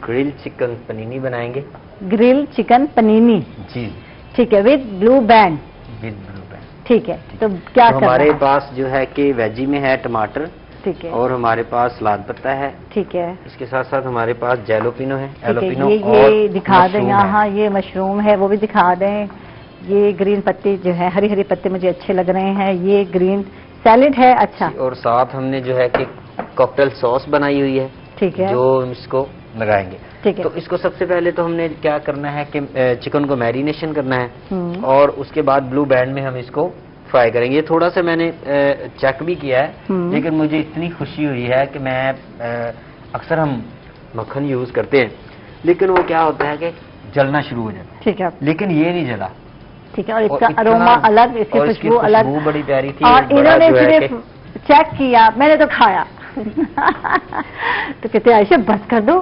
گرل چکن پنینی بنائیں گے. گرل چکن پنینی جی ٹھیک ہے, ود بلو بینڈ. ٹھیک ہے, تو کیا ہمارے پاس جو ہے کہ ویجی میں ہے ٹماٹر, ٹھیک ہے, اور ہمارے پاس سلاد پتا ہے, ٹھیک ہے. اس کے ساتھ ساتھ ہمارے پاس جیلوپینو ہے. یہ دکھا دیں یہاں, یہ مشروم ہے وہ بھی دکھا دیں. یہ گرین پتی جو ہے, ہری پتے مجھے اچھے لگ رہے ہیں. یہ گرین سیلڈ ہے. اچھا, اور ساتھ ہم نے جو ہے کہ کاکٹیل سوس بنائی ہوئی ہے, ٹھیک ہے, جو اس کو لگائیں گے. ٹھیک ہے. تو اس کو سب سے پہلے تو ہم نے کیا کرنا ہے کہ چکن کو میرینیشن کرنا ہے, اور اس کے بعد بلو بینڈ میں ہم اس کو فرائی کریں گے. یہ تھوڑا سا میں نے چیک بھی کیا ہے, لیکن مجھے اتنی خوشی ہوئی ہے کہ میں اکثر ہم مکھن یوز کرتے ہیں, لیکن وہ کیا ہوتا ہے کہ جلنا شروع ہو جاتا ہے. ٹھیک ہے, لیکن یہ نہیں جلا. ٹھیک ہے, اور اس کا اروما الگ, اس کی خوشبو الگ, بڑی پیاری تھی. اور انہوں نے صرف چیک کیا, میں نے تو کھایا. تو کہتے عائشہ بس کر دو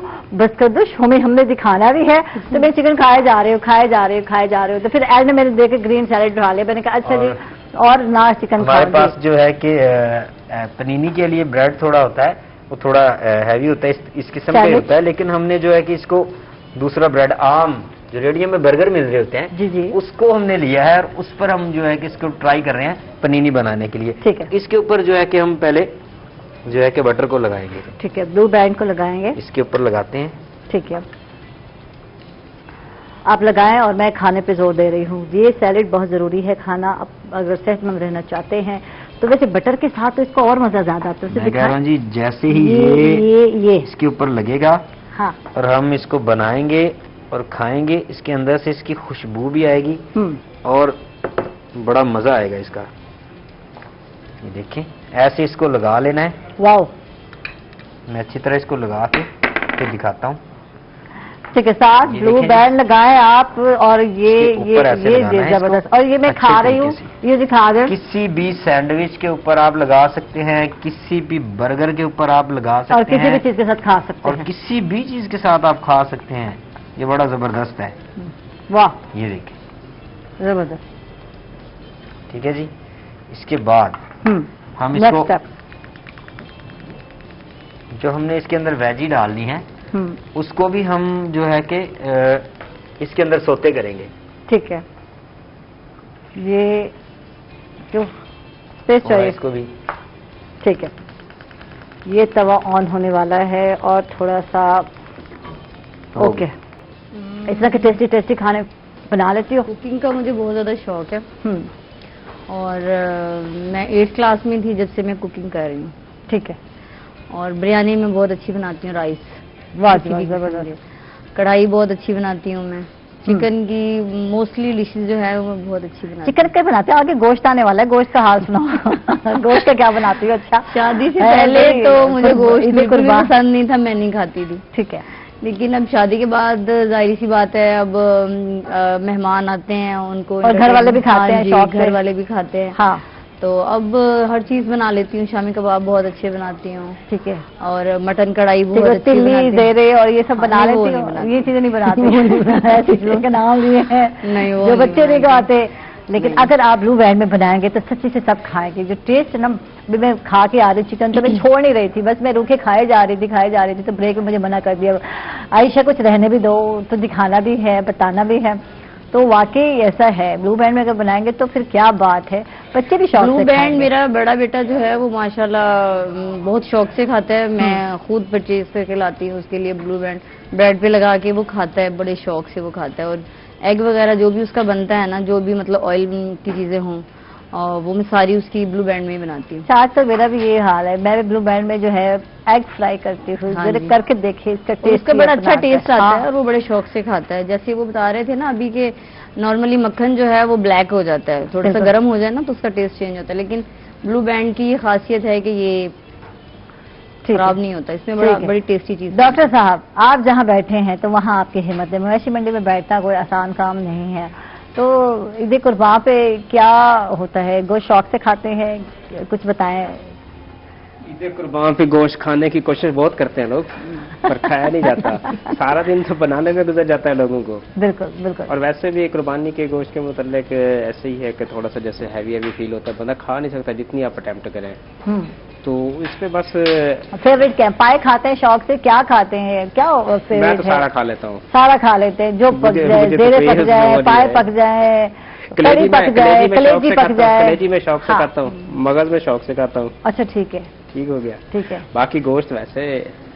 ہم نے دکھانا بھی ہے. تو میں چکن کھائے جا رہے ہو. تو پھر ایڈ میں نے دیکھا گرین سیلڈ ڈھا لیا. میں نے کہا اچھا جی, اور نہ چکن. ہمارے پاس جو ہے کہ پنینی کے لیے بریڈ تھوڑا ہوتا ہے, وہ تھوڑا ہیوی ہوتا ہے, اس قسم کا ہوتا ہے, لیکن ہم نے جو ہے کہ اس کو دوسرا بریڈ عام جو ریڈیم میں برگر مل رہے ہوتے ہیں, جی, اس کو ہم نے لیا ہے, اور اس پر ہم جو ہے کہ اس کو ٹرائی کر رہے ہیں پنینی بنانے کے لیے. ٹھیک ہے, اس کے اوپر جو ہے کہ ہم پہلے جو ہے کہ بٹر کو لگائیں گے. ٹھیک ہے, بلو بینڈ کو لگائیں گے, اس کے اوپر لگاتے ہیں. ٹھیک ہے, آپ لگائیں, اور میں کھانے پہ زور دے رہی ہوں. یہ سیلڈ بہت ضروری ہے کھانا, اگر صحت مند رہنا چاہتے ہیں تو. ویسے بٹر کے ساتھ تو اس کو اور مزہ زیادہ آتا ہے. میں کہہ رہا ہوں جی, جیسے ہی یہ اس کے اوپر لگے گا, ہاں, اور ہم اس کو بنائیں گے اور کھائیں گے, اس کے اندر سے اس کی خوشبو بھی آئے گی, اور بڑا مزہ آئے گا اس کا. یہ دیکھیں, ایسے اس کو لگا لینا ہے. واو, میں اچھی طرح اس کو لگا کے پھر دکھاتا ہوں. ٹھیک ہے, ساتھ بلو بینڈ لگائیں آپ, اور یہ زبردست. اور یہ میں کھا رہی ہوں, یہ دکھا دیں. کسی بھی سینڈوچ کے اوپر آپ لگا سکتے ہیں, کسی بھی برگر کے اوپر آپ لگا سکتے ہیں, اور کسی بھی چیز کے ساتھ کھا سکتے ہیں, اور کسی بھی چیز کے ساتھ آپ کھا سکتے ہیں. یہ بڑا زبردست ہے. واہ, یہ دیکھیں زبردست. ٹھیک ہے جی. اس کے بعد ہم اس کو جو ہم نے اس کے اندر ویجی ڈالنی ہے اس کو بھی ہم جو ہے کہ اس کے اندر سوتے کریں گے. ٹھیک ہے. یہ جو اسپیس چاہیے اس کو بھی. ٹھیک ہے. یہ توا آن ہونے والا ہے اور تھوڑا سا اوکے. اس طرح کے ٹیسٹی ٹیسٹی کھانے بنا لیتی ہو؟ کوکنگ کا مجھے بہت زیادہ شوق ہے, اور میں 8th کلاس میں تھی جب سے میں کوکنگ کر رہی ہوں. ٹھیک ہے. اور بریانی میں بہت اچھی بناتی ہوں, رائس. واہ, کڑھائی بہت اچھی بناتی ہوں میں. چکن کی موسٹلی ڈشز جو ہے وہ بہت اچھی بناتی ہوں. چکن کیا بناتے ہیں؟ آگے گوشت آنے والا ہے, گوشت کا حال سناؤ. گوشت کا کیا بناتی ہو؟ اچھا, شادی سے پہلے تو مجھے گوشت بالکل بھی پسند نہیں تھا, میں نہیں کھاتی تھی. ٹھیک ہے. لیکن اب شادی کے بعد ظاہری سی بات ہے, اب مہمان آتے ہیں ان کو, اور گھر والے بھی کھاتے ہیں, شوق گھر والے بھی کھاتے ہیں. ہاں, تو اب ہر چیز بنا لیتی ہوں. شامی کباب بہت اچھے بناتی ہوں. ٹھیک ہے. اور مٹن کڑھائی بہت اچھی بناتی ہوں. زیرے اور یہ سب بنا لیتی ہوں. یہ چیزیں نہیں بناتی, ایسی چیزوں کے نام لیے ہیں جو بچے نہیں کھاتے. لیکن اگر آپ بلو بینڈ میں بنائیں گے تو سچی سے سب کھائیں گے. جو ٹیسٹ نا, میں کھا کے آ رہی چکن تو میں چھوڑ نہیں رہی تھی, بس میں روکے کھائے جا رہی تھی. تو بریک میں مجھے منع کر دیا, عائشہ کچھ رہنے بھی دو, تو دکھانا بھی ہے, بتانا بھی ہے. تو واقعی ایسا ہے, بلو بینڈ میں اگر بنائیں گے تو پھر کیا بات ہے, بچے بھی شوق سے. بلو بینڈ میرا بڑا بیٹا جو ہے وہ ماشاءاللہ بہت شوق سے کھاتا ہے. میں خود پرچیز کر کے لاتی ہوں اس کے لیے بلو بینڈ, بریڈ پہ لگا کے وہ کھاتا ہے, بڑے شوق سے وہ کھاتا ہے. اور ایگ وغیرہ جو بھی اس کا بنتا ہے نا, جو بھی مطلب آئل کی چیزیں ہوں, اور وہ میں ساری اس کی بلو بینڈ میں ہی بناتی ہوں. آج تو میرا بھی یہ حال ہے, میں بھی بلو بینڈ میں جو ہے ایگ فرائی کرتی ہوں. کر کے دیکھیں اس کا ٹیسٹ, اس کا بڑا اچھا ٹیسٹ آتا ہے اور وہ بڑے شوق سے کھاتا ہے. جیسے وہ بتا رہے تھے نا ابھی کہ نارملی مکھن جو ہے وہ بلیک ہو جاتا ہے, تھوڑا سا گرم ہو جائے نا تو اس کا ٹیسٹ چینج ہوتا ہے. لیکن بلو بینڈ کی یہ خاصیت ہے کہ یہ خراب نہیں ہوتا, اس میں بڑی ٹیسٹی چیز. ڈاکٹر صاحب, آپ جہاں بیٹھے ہیں تو وہاں آپ کی ہمت ہے. مویشی منڈی میں بیٹھنا کوئی آسان کام نہیں ہے. تو عید قربان پہ کیا ہوتا ہے؟ گوشت شوق سے کھاتے ہیں, کچھ بتائیں. عید قربان پہ گوشت کھانے کی کوشش بہت کرتے ہیں لوگ, پر کھایا نہیں جاتا. سارا دن تو بنانے میں گزر جاتا ہے لوگوں کو. بالکل بالکل. اور ویسے بھی قربانی کے گوشت کے متعلق ایسے ہی ہے کہ تھوڑا سا جیسے ہیوی فیل ہوتا ہے, بندہ کھا نہیں سکتا جتنی آپ اٹیمپٹ کریں. تو اس پہ بس فیوریٹ کیا, پائے کھاتے ہیں شوق سے, کیا کھاتے ہیں, کیا فیوریٹ ہے؟ میں تو سارا کھا لیتا ہوں. سارا کھا لیتے ہیں, جو پک جائے, زیرے پک جائے, پائے پک جائے, کڑھی پک جائے, کلیجی پک جائے. کلیجی میں شوق سے کھاتا ہوں, مغز میں شوق سے کھاتا ہوں. اچھا ٹھیک ہے, ٹھیک ہو گیا. ٹھیک ہے. باقی گوشت ویسے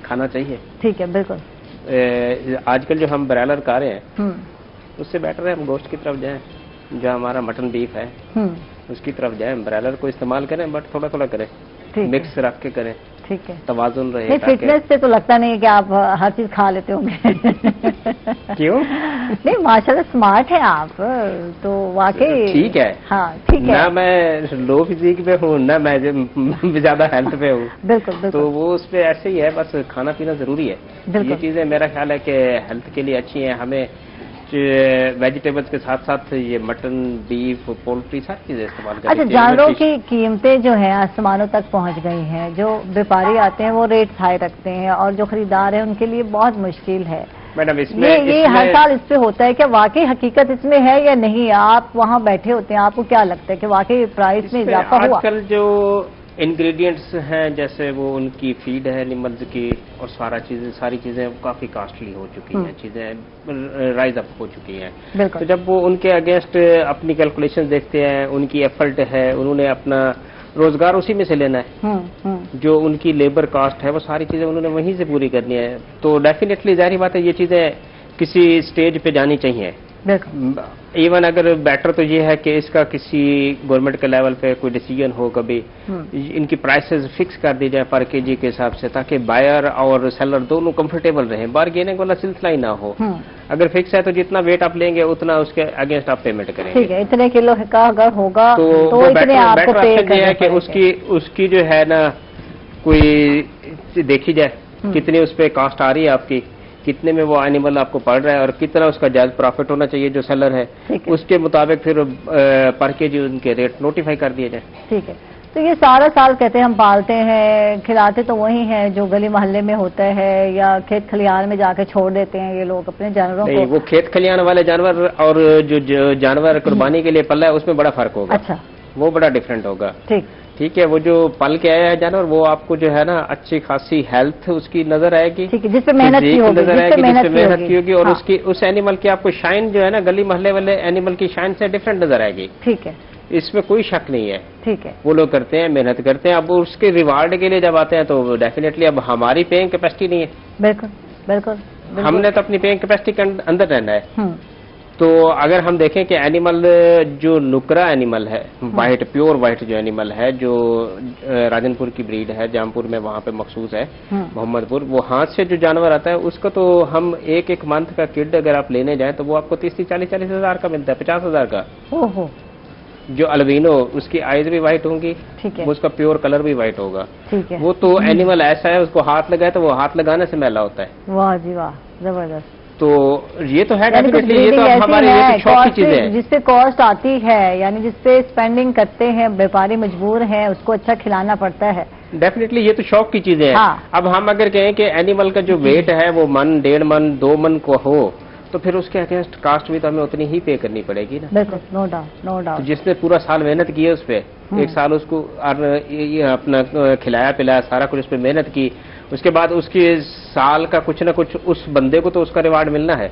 کھانا چاہیے. ٹھیک ہے, بالکل. آج کل جو ہم برائلر کھا رہے ہیں اس سے بیٹر ہے ہم گوشت کی طرف جائیں. جو ہمارا مٹن بیف ہے اس کی طرف جائیں, برائلر کو استعمال کریں بٹ تھوڑا تھوڑا کریں, مکس رکھ کے کریں. ٹھیک ہے, توازن رہے. فٹنس سے تو لگتا نہیں کہ آپ ہر چیز کھا لیتے ہوں گے. کیوں نہیں, ماشاءاللہ اسمارٹ ہیں آپ تو واقعی. ٹھیک ہے. ہاں ٹھیک ہے. نہ میں لو فزیک پہ ہوں, نہ میں زیادہ ہیلتھ پہ ہوں. بالکل. تو وہ اس پہ ایسے ہی ہے, بس کھانا پینا ضروری ہے. یہ چیزیں میرا خیال ہے کہ ہیلتھ کے لیے اچھی ہیں. ہمیں ویجیٹیبلز کے ساتھ ساتھ یہ مٹن, بیف, پولٹری ساری چیزیں استعمال کریں. اچھا, جانوروں کی قیمتیں جو ہیں آسمانوں تک پہنچ گئی ہیں. جو بیپاری آتے ہیں وہ ریٹ ہائی رکھتے ہیں, اور جو خریدار ہیں ان کے لیے بہت مشکل ہے. میڈم اس میں یہ ہر سال اس پہ ہوتا ہے کہ واقعی حقیقت اس میں ہے یا نہیں؟ آپ وہاں بیٹھے ہوتے ہیں, آپ کو کیا لگتا ہے کہ واقعی پرائس میں اضافہ ہوا؟ آج کل جو انگریڈینٹس ہیں جیسے وہ ان کی فیڈ ہے اینیملز کی, اور ساری چیزیں کافی کاسٹلی ہو چکی ہیں, چیزیں رائز اپ ہو چکی ہیں. تو جب وہ ان کے اگینسٹ اپنی کیلکولیشن دیکھتے ہیں, ان کی ایفرٹ ہے, انہوں نے اپنا روزگار اسی میں سے لینا ہے, جو ان کی لیبر کاسٹ ہے وہ ساری چیزیں انہوں نے وہیں سے پوری کرنی ہے. تو ڈیفینیٹلی ظاہری بات ہے یہ چیزیں کسی سٹیج پہ جانی چاہیے. ایون اگر بیٹر تو یہ ہے کہ اس کا کسی گورنمنٹ کے لیول پہ کوئی ڈیسیجن ہو, کبھی ان کی پرائسز فکس کر دی جائے پر کے جی کے حساب سے, تاکہ بائر اور سیلر دونوں کمفرٹیبل رہیں, بارگیننگ والا سلسلہ ہی نہ ہو. اگر فکس ہے تو جتنا ویٹ آپ لیں گے اتنا اس کے اگینسٹ آپ پیمنٹ کریں گے. ٹھیک ہے, اتنے کلو کا اگر ہوگا تو بیٹر آپشن یہ ہے کہ اس کی جو ہے نا کوئی دیکھی جائے کتنی اس پہ کاسٹ آ رہی ہے آپ کی, کتنے میں وہ اینیمل آپ کو پڑ رہا ہے اور کتنا اس کا جائز پروفٹ ہونا چاہیے جو سیلر ہے، اس کے مطابق پھر پر کے جی ان کے ریٹ نوٹیفائی کر دیے جائیں. ٹھیک ہے. تو یہ سارا سال کہتے ہیں ہم پالتے ہیں، کھلاتے تو وہی ہیں جو گلی محلے میں ہوتا ہے یا کھیت کھلیان میں جا کے چھوڑ دیتے ہیں یہ لوگ اپنے جانوروں کو؟ وہ کھیت کھلیان والے جانور اور جو جانور قربانی کے لیے پلا ہے اس میں بڑا فرق ہوگا. اچھا، وہ بڑا ڈفرینٹ ہوگا. ٹھیک ہے. وہ جو پل کے آیا ہے جانور وہ آپ کو جو ہے نا اچھی خاصی ہیلتھ اس کی نظر آئے گی، جس پہ محنت کی ہوگی، نظر آئے گی، جس پہ محنت کی ہوگی، اور اس اینیمل کی آپ کو شائن جو ہے نا گلی محلے والے اینیمل کی شائن سے ڈفرینٹ نظر آئے گی. ٹھیک ہے. اس میں کوئی شک نہیں ہے. ٹھیک ہے. وہ لوگ کرتے ہیں، محنت کرتے ہیں. اب اس کے ریوارڈ کے لیے جب آتے ہیں تو ڈیفینیٹلی اب ہماری پیئنگ کیپیسٹی نہیں ہے. بالکل بالکل. ہم نے تو اپنی پیئنگ کیپیسٹی کے اندر رہنا ہے. تو اگر ہم دیکھیں کہ اینیمل جو نکرا اینیمل ہے، وائٹ پیور وائٹ جو اینیمل ہے جو راجن پور کی بریڈ ہے، جامپور میں وہاں پہ مخصوص ہے، محمد پور، وہ ہاتھ سے جو جانور آتا ہے اس کا تو ہم ایک منتھ کا کڈ اگر آپ لینے جائیں تو وہ آپ کو 30-40 ہزار کا ملتا ہے، 50 ہزار کا. جو الوینو اس کی آئیز بھی وائٹ ہوں گی، اس کا پیور کلر بھی وائٹ ہوگا. وہ تو اینیمل ایسا ہے اس کو ہاتھ لگائے تو وہ ہاتھ لگانے سے میلا ہوتا ہے. واہ جی واہ، زبردست. تو یہ تو ہے ڈیفینیٹلی، یہ تو ہمارے شوق کی چیزیں ہیں جس پہ کاسٹ آتی ہے، یعنی جس پہ اسپینڈنگ کرتے ہیں بیپاری مجبور ہیں، اس کو اچھا کھلانا پڑتا ہے. ڈیفینیٹلی یہ تو شوق کی چیزیں ہیں. اب ہم اگر کہیں کہ اینیمل کا جو ویٹ ہے وہ 1, 1.5 من 2 من کو ہو تو پھر اس کے اگینسٹ کاسٹ بھی تو ہمیں اتنی ہی پے کرنی پڑے گی نا. بالکل، نو ڈاؤٹ نو ڈاؤٹ. جس نے پورا سال محنت کی ہے اس پہ، ایک سال اس کو اپنا کھلایا پلایا سارا کچھ اس پہ محنت کی، اس کے بعد اس کی سال کا کچھ نہ کچھ اس بندے کو تو اس کا ریوارڈ ملنا ہے،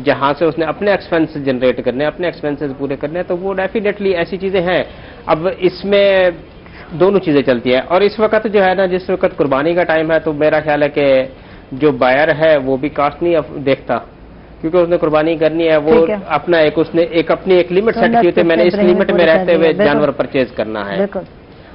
جہاں سے اس نے اپنے ایکسپینس جنریٹ کرنے، اپنے ایکسپینسز پورے کرنے ہیں. تو وہ ڈیفینیٹلی ایسی چیزیں ہیں. اب اس میں دونوں چیزیں چلتی ہیں. اور اس وقت جو ہے نا جس وقت قربانی کا ٹائم ہے تو میرا خیال ہے کہ جو بائر ہے وہ بھی کاسٹ نہیں دیکھتا، کیونکہ اس نے قربانی کرنی ہے. وہ اپنا اپنی ایک لمٹ سیٹ کی ہوتی ہے، میں نے اس لمٹ میں رہتے ہوئے جانور پرچیز کرنا ہے.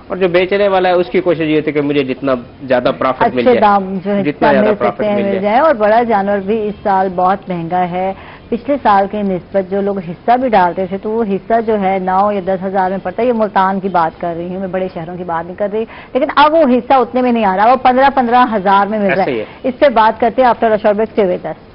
اور جو بیچنے والا ہے اس کی کوشش یہ تھی کہ مجھے جتنا زیادہ پروفٹ مل جائے، جتنا زیادہ پروفٹ مل جائے. اور بڑا جانور بھی اس سال بہت مہنگا ہے. پچھلے سال کے نسبت جو لوگ حصہ بھی ڈالتے تھے تو وہ حصہ جو ہے 9 یا 10 ہزار میں پڑتا ہے. یہ ملتان کی بات کر رہی ہوں میں، بڑے شہروں کی بات نہیں کر رہی، لیکن اب وہ حصہ اتنے میں نہیں آ رہا، وہ 15-15 ہزار میں مل رہا ہے. اس سے بات کرتے ہیں after short break. Stay with us.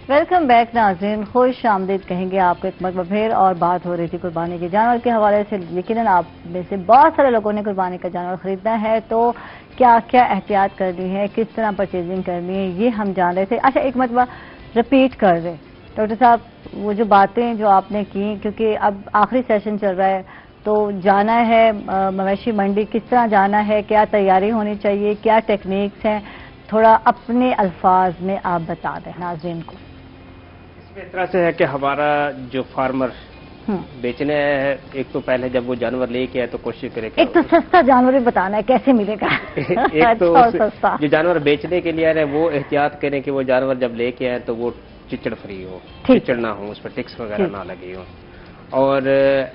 Welcome back ناظرین، خوش آمدید کہیں گے آپ کو ایک مرتبہ پھر. اور بات ہو رہی تھی قربانی کے جانور کے حوالے سے. یقیناً آپ میں سے بہت سارے لوگوں نے قربانی کا جانور خریدنا ہے، تو کیا کیا احتیاط کرنی ہے، کس طرح پرچیزنگ کرنی ہے، یہ ہم جان رہے تھے. اچھا ایک مرتبہ رپیٹ کر رہے ڈاکٹر صاحب وہ جو باتیں جو آپ نے کی، کیونکہ اب آخری سیشن چل رہا ہے تو جانا ہے مویشی منڈی، کس طرح جانا ہے، کیا تیاری ہونی چاہیے، کیا ٹیکنیکس ہیں، تھوڑا اپنے الفاظ میں آپ بتا دیں ناظرین کو. اس طرح سے ہے کہ ہمارا جو فارمر بیچنے ہے، ایک تو پہلے جب وہ جانور لے کے آئے تو کوشش کرے کہ ایک تو سستا جانور بھی بتانا ہے کیسے ملے گا. ایک تو جو جانور بیچنے کے لیے آ رہے ہیں وہ احتیاط کریں کہ وہ جانور جب لے کے آئے تو وہ چچڑ فری ہو، چچڑ نہ ہو، اس پر ٹکس وغیرہ نہ لگے ہوں. اور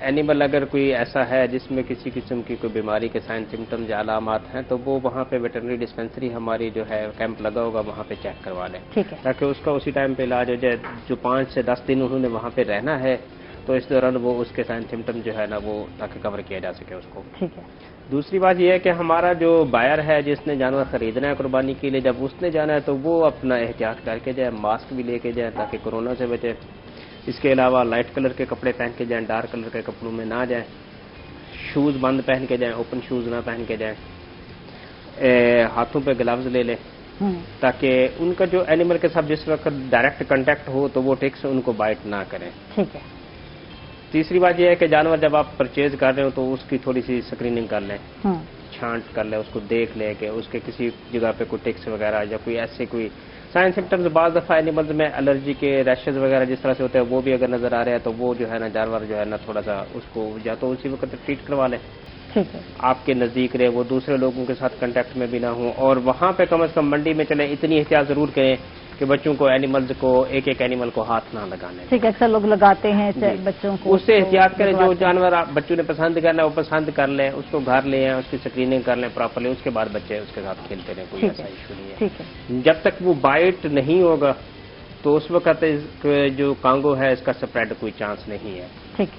اینیمل اگر کوئی ایسا ہے جس میں کسی قسم کی کوئی بیماری کے سائن سمٹمز یا علامات ہیں تو وہ وہاں پہ ویٹرنری ڈسپینسری ہماری جو ہے کیمپ لگا ہوگا وہاں پہ چیک کروا لیں، تاکہ اس کا اسی ٹائم پہ علاج ہو جائے. جو 5 سے 10 دن انہوں نے وہاں پہ رہنا ہے تو اس دوران وہ اس کے سائن سمٹم جو ہے نا وہ تاکہ کور کیا جا سکے اس کو. دوسری بات یہ ہے کہ ہمارا جو بائر ہے جس نے جانور خریدنا ہے قربانی کے لیے، جب اس نے جانا ہے تو وہ اپنا احتیاط کر کے جائے، ماسک بھی لے کے جائے تاکہ کورونا سے بچے. اس کے علاوہ لائٹ کلر کے کپڑے پہن کے جائیں، ڈارک کلر کے کپڑوں میں نہ جائیں. شوز بند پہن کے جائیں، اوپن شوز نہ پہن کے جائیں. ہاتھوں پہ گلوز لے لیں تاکہ ان کا جو اینیمل کے ساتھ جس وقت ڈائریکٹ کنٹیکٹ ہو تو وہ ٹکس ان کو بائٹ نہ کریں. ٹھیک ہے. تیسری بات یہ ہے کہ جانور جب آپ پرچیز کر رہے ہو تو اس کی تھوڑی سی اسکریننگ کر لیں، چھانٹ کر لیں، اس کو دیکھ لیں کہ اس کے کسی جگہ پہ کوئی ٹکس وغیرہ یا کوئی ایسے کوئی سائن سمٹمز. بعض دفعہ اینیملز میں الرجی کے ریشز وغیرہ جس طرح سے ہوتے ہیں وہ بھی اگر نظر آ رہے ہیں تو وہ جو ہے نا جانور جو ہے نا تھوڑا سا اس کو یا تو اسی وقت ٹریٹ کروا لیں، آپ کے نزدیک رہے، وہ دوسرے لوگوں کے ساتھ کنٹیکٹ میں بھی نہ ہوں. اور وہاں پہ کم از کم منڈی میں چلیں اتنی احتیاط ضرور کریں کہ بچوں کو اینیملز کو ایک اینیمل کو ہاتھ نہ لگانے. ٹھیک ہے، اکثر لوگ لگاتے ہیں بچوں کو. اس سے احتیاط کریں. جو جانور بچوں نے پسند کرنا ہے وہ پسند کر لیں، اس کو گھر لے آئیں، اس کی اسکریننگ کر لیں پراپرلی، اس کے بعد بچے اس کے ساتھ کھیلتے رہیں، کوئی ایسا ایشو نہیں ہے. جب تک وہ بائٹ نہیں ہوگا تو اس وقت جو کانگو ہے اس کا سپریڈ کوئی چانس نہیں ہے. ٹھیک.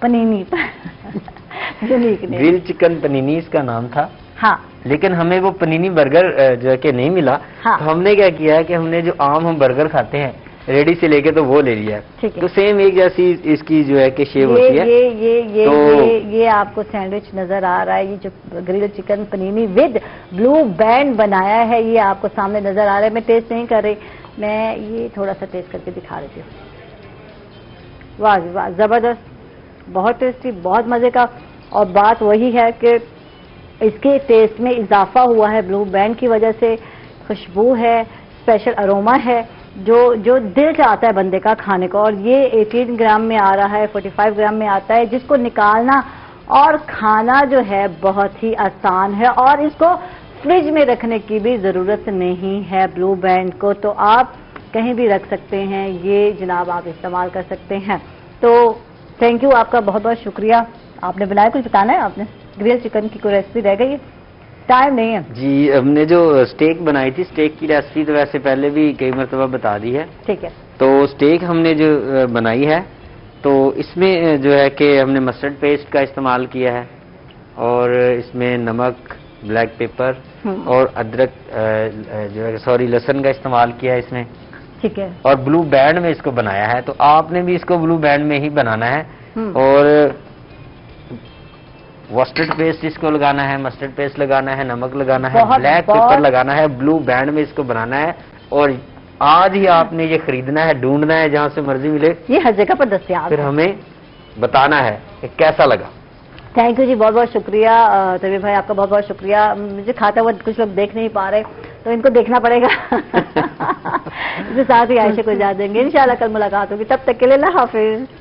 پنینی گرل چکن پنینی اس کا نام تھا. ہاں لیکن ہمیں وہ پنینی برگر جو ہے کہ نہیں ملا. تو ہم نے کیا کیا کہ ہم نے جو عام ہم برگر کھاتے ہیں ریڈی سے لے کے تو وہ لے لیا. تو سیم ایک جیسی اس کی جو ہے کہ شیپ ہوتی ہے. یہ آپ کو سینڈوچ نظر آ رہا ہے, یہ جو grill chicken panini with blue band بنایا ہے یہ آپ کو سامنے نظر آ رہا ہے. میں ٹیسٹ نہیں کر رہی, میں یہ تھوڑا سا ٹیسٹ کر کے دکھا دیتی ہوں. واہ واہ زبردست, بہت ٹیسٹی, بہت مزے کا. اور بات وہی ہے کہ اس کے ٹیسٹ میں اضافہ ہوا ہے بلو بینڈ کی وجہ سے. خوشبو ہے, اسپیشل اروما ہے جو دل چاہتا ہے بندے کا کھانے کو. اور یہ 18 گرام میں آ رہا ہے, 45 گرام میں آتا ہے, جس کو نکالنا اور کھانا جو ہے بہت ہی آسان ہے. اور اس کو فریج میں رکھنے کی بھی ضرورت نہیں ہے بلو بینڈ کو, تو آپ کہیں بھی رکھ سکتے ہیں. یہ جناب آپ استعمال کر سکتے ہیں. تو تھینک یو, آپ کا بہت بہت شکریہ. آپ نے بنایا, کچھ بتانا ہے آپ نے؟ گرل چکن کی کوئی ریسیپی رہ گئی ہے؟ ٹائم نہیں ہے جی. ہم نے جو اسٹیک بنائی تھی, اسٹیک کی ریسیپی تو ویسے پہلے بھی کئی مرتبہ بتا دی ہے. ٹھیک ہے. تو اسٹیک ہم نے جو بنائی ہے تو اس میں جو ہے کہ ہم نے مسٹرڈ پیسٹ کا استعمال کیا ہے, اور اس میں نمک, بلیک پیپر اور ادرک جو ہے سوری لہسن کا استعمال کیا ہے اس میں. ٹھیک ہے. اور بلو بینڈ میں اس کو بنایا ہے. تو آپ نے بھی اس کو بلو بینڈ میں ہی بنانا ہے. اور مسٹرڈ پیسٹ اس کو لگانا ہے, مسٹرڈ پیسٹ لگانا ہے, نمک لگانا ہے, بلیک پیپر لگانا ہے, بلو بینڈ میں اس کو بنانا ہے. اور آج ہی آپ نے یہ خریدنا ہے, ڈھونڈنا ہے جہاں سے مرضی ملے, یہ ہر جگہ پر دستیاب, پھر ہمیں بتانا ہے کہ کیسا لگا. تھینک یو جی, بہت بہت شکریہ طبیب بھائی, آپ کا بہت بہت شکریہ. مجھے کھاتا ہوا کچھ لوگ دیکھ نہیں پا رہے تو ان کو دیکھنا پڑے گا. اس کے ساتھ ہی عائشہ کو اجازت دیں گے. انشاءاللہ کل ملاقات ہوگی, تب تک کے لیے اللہ حافظ.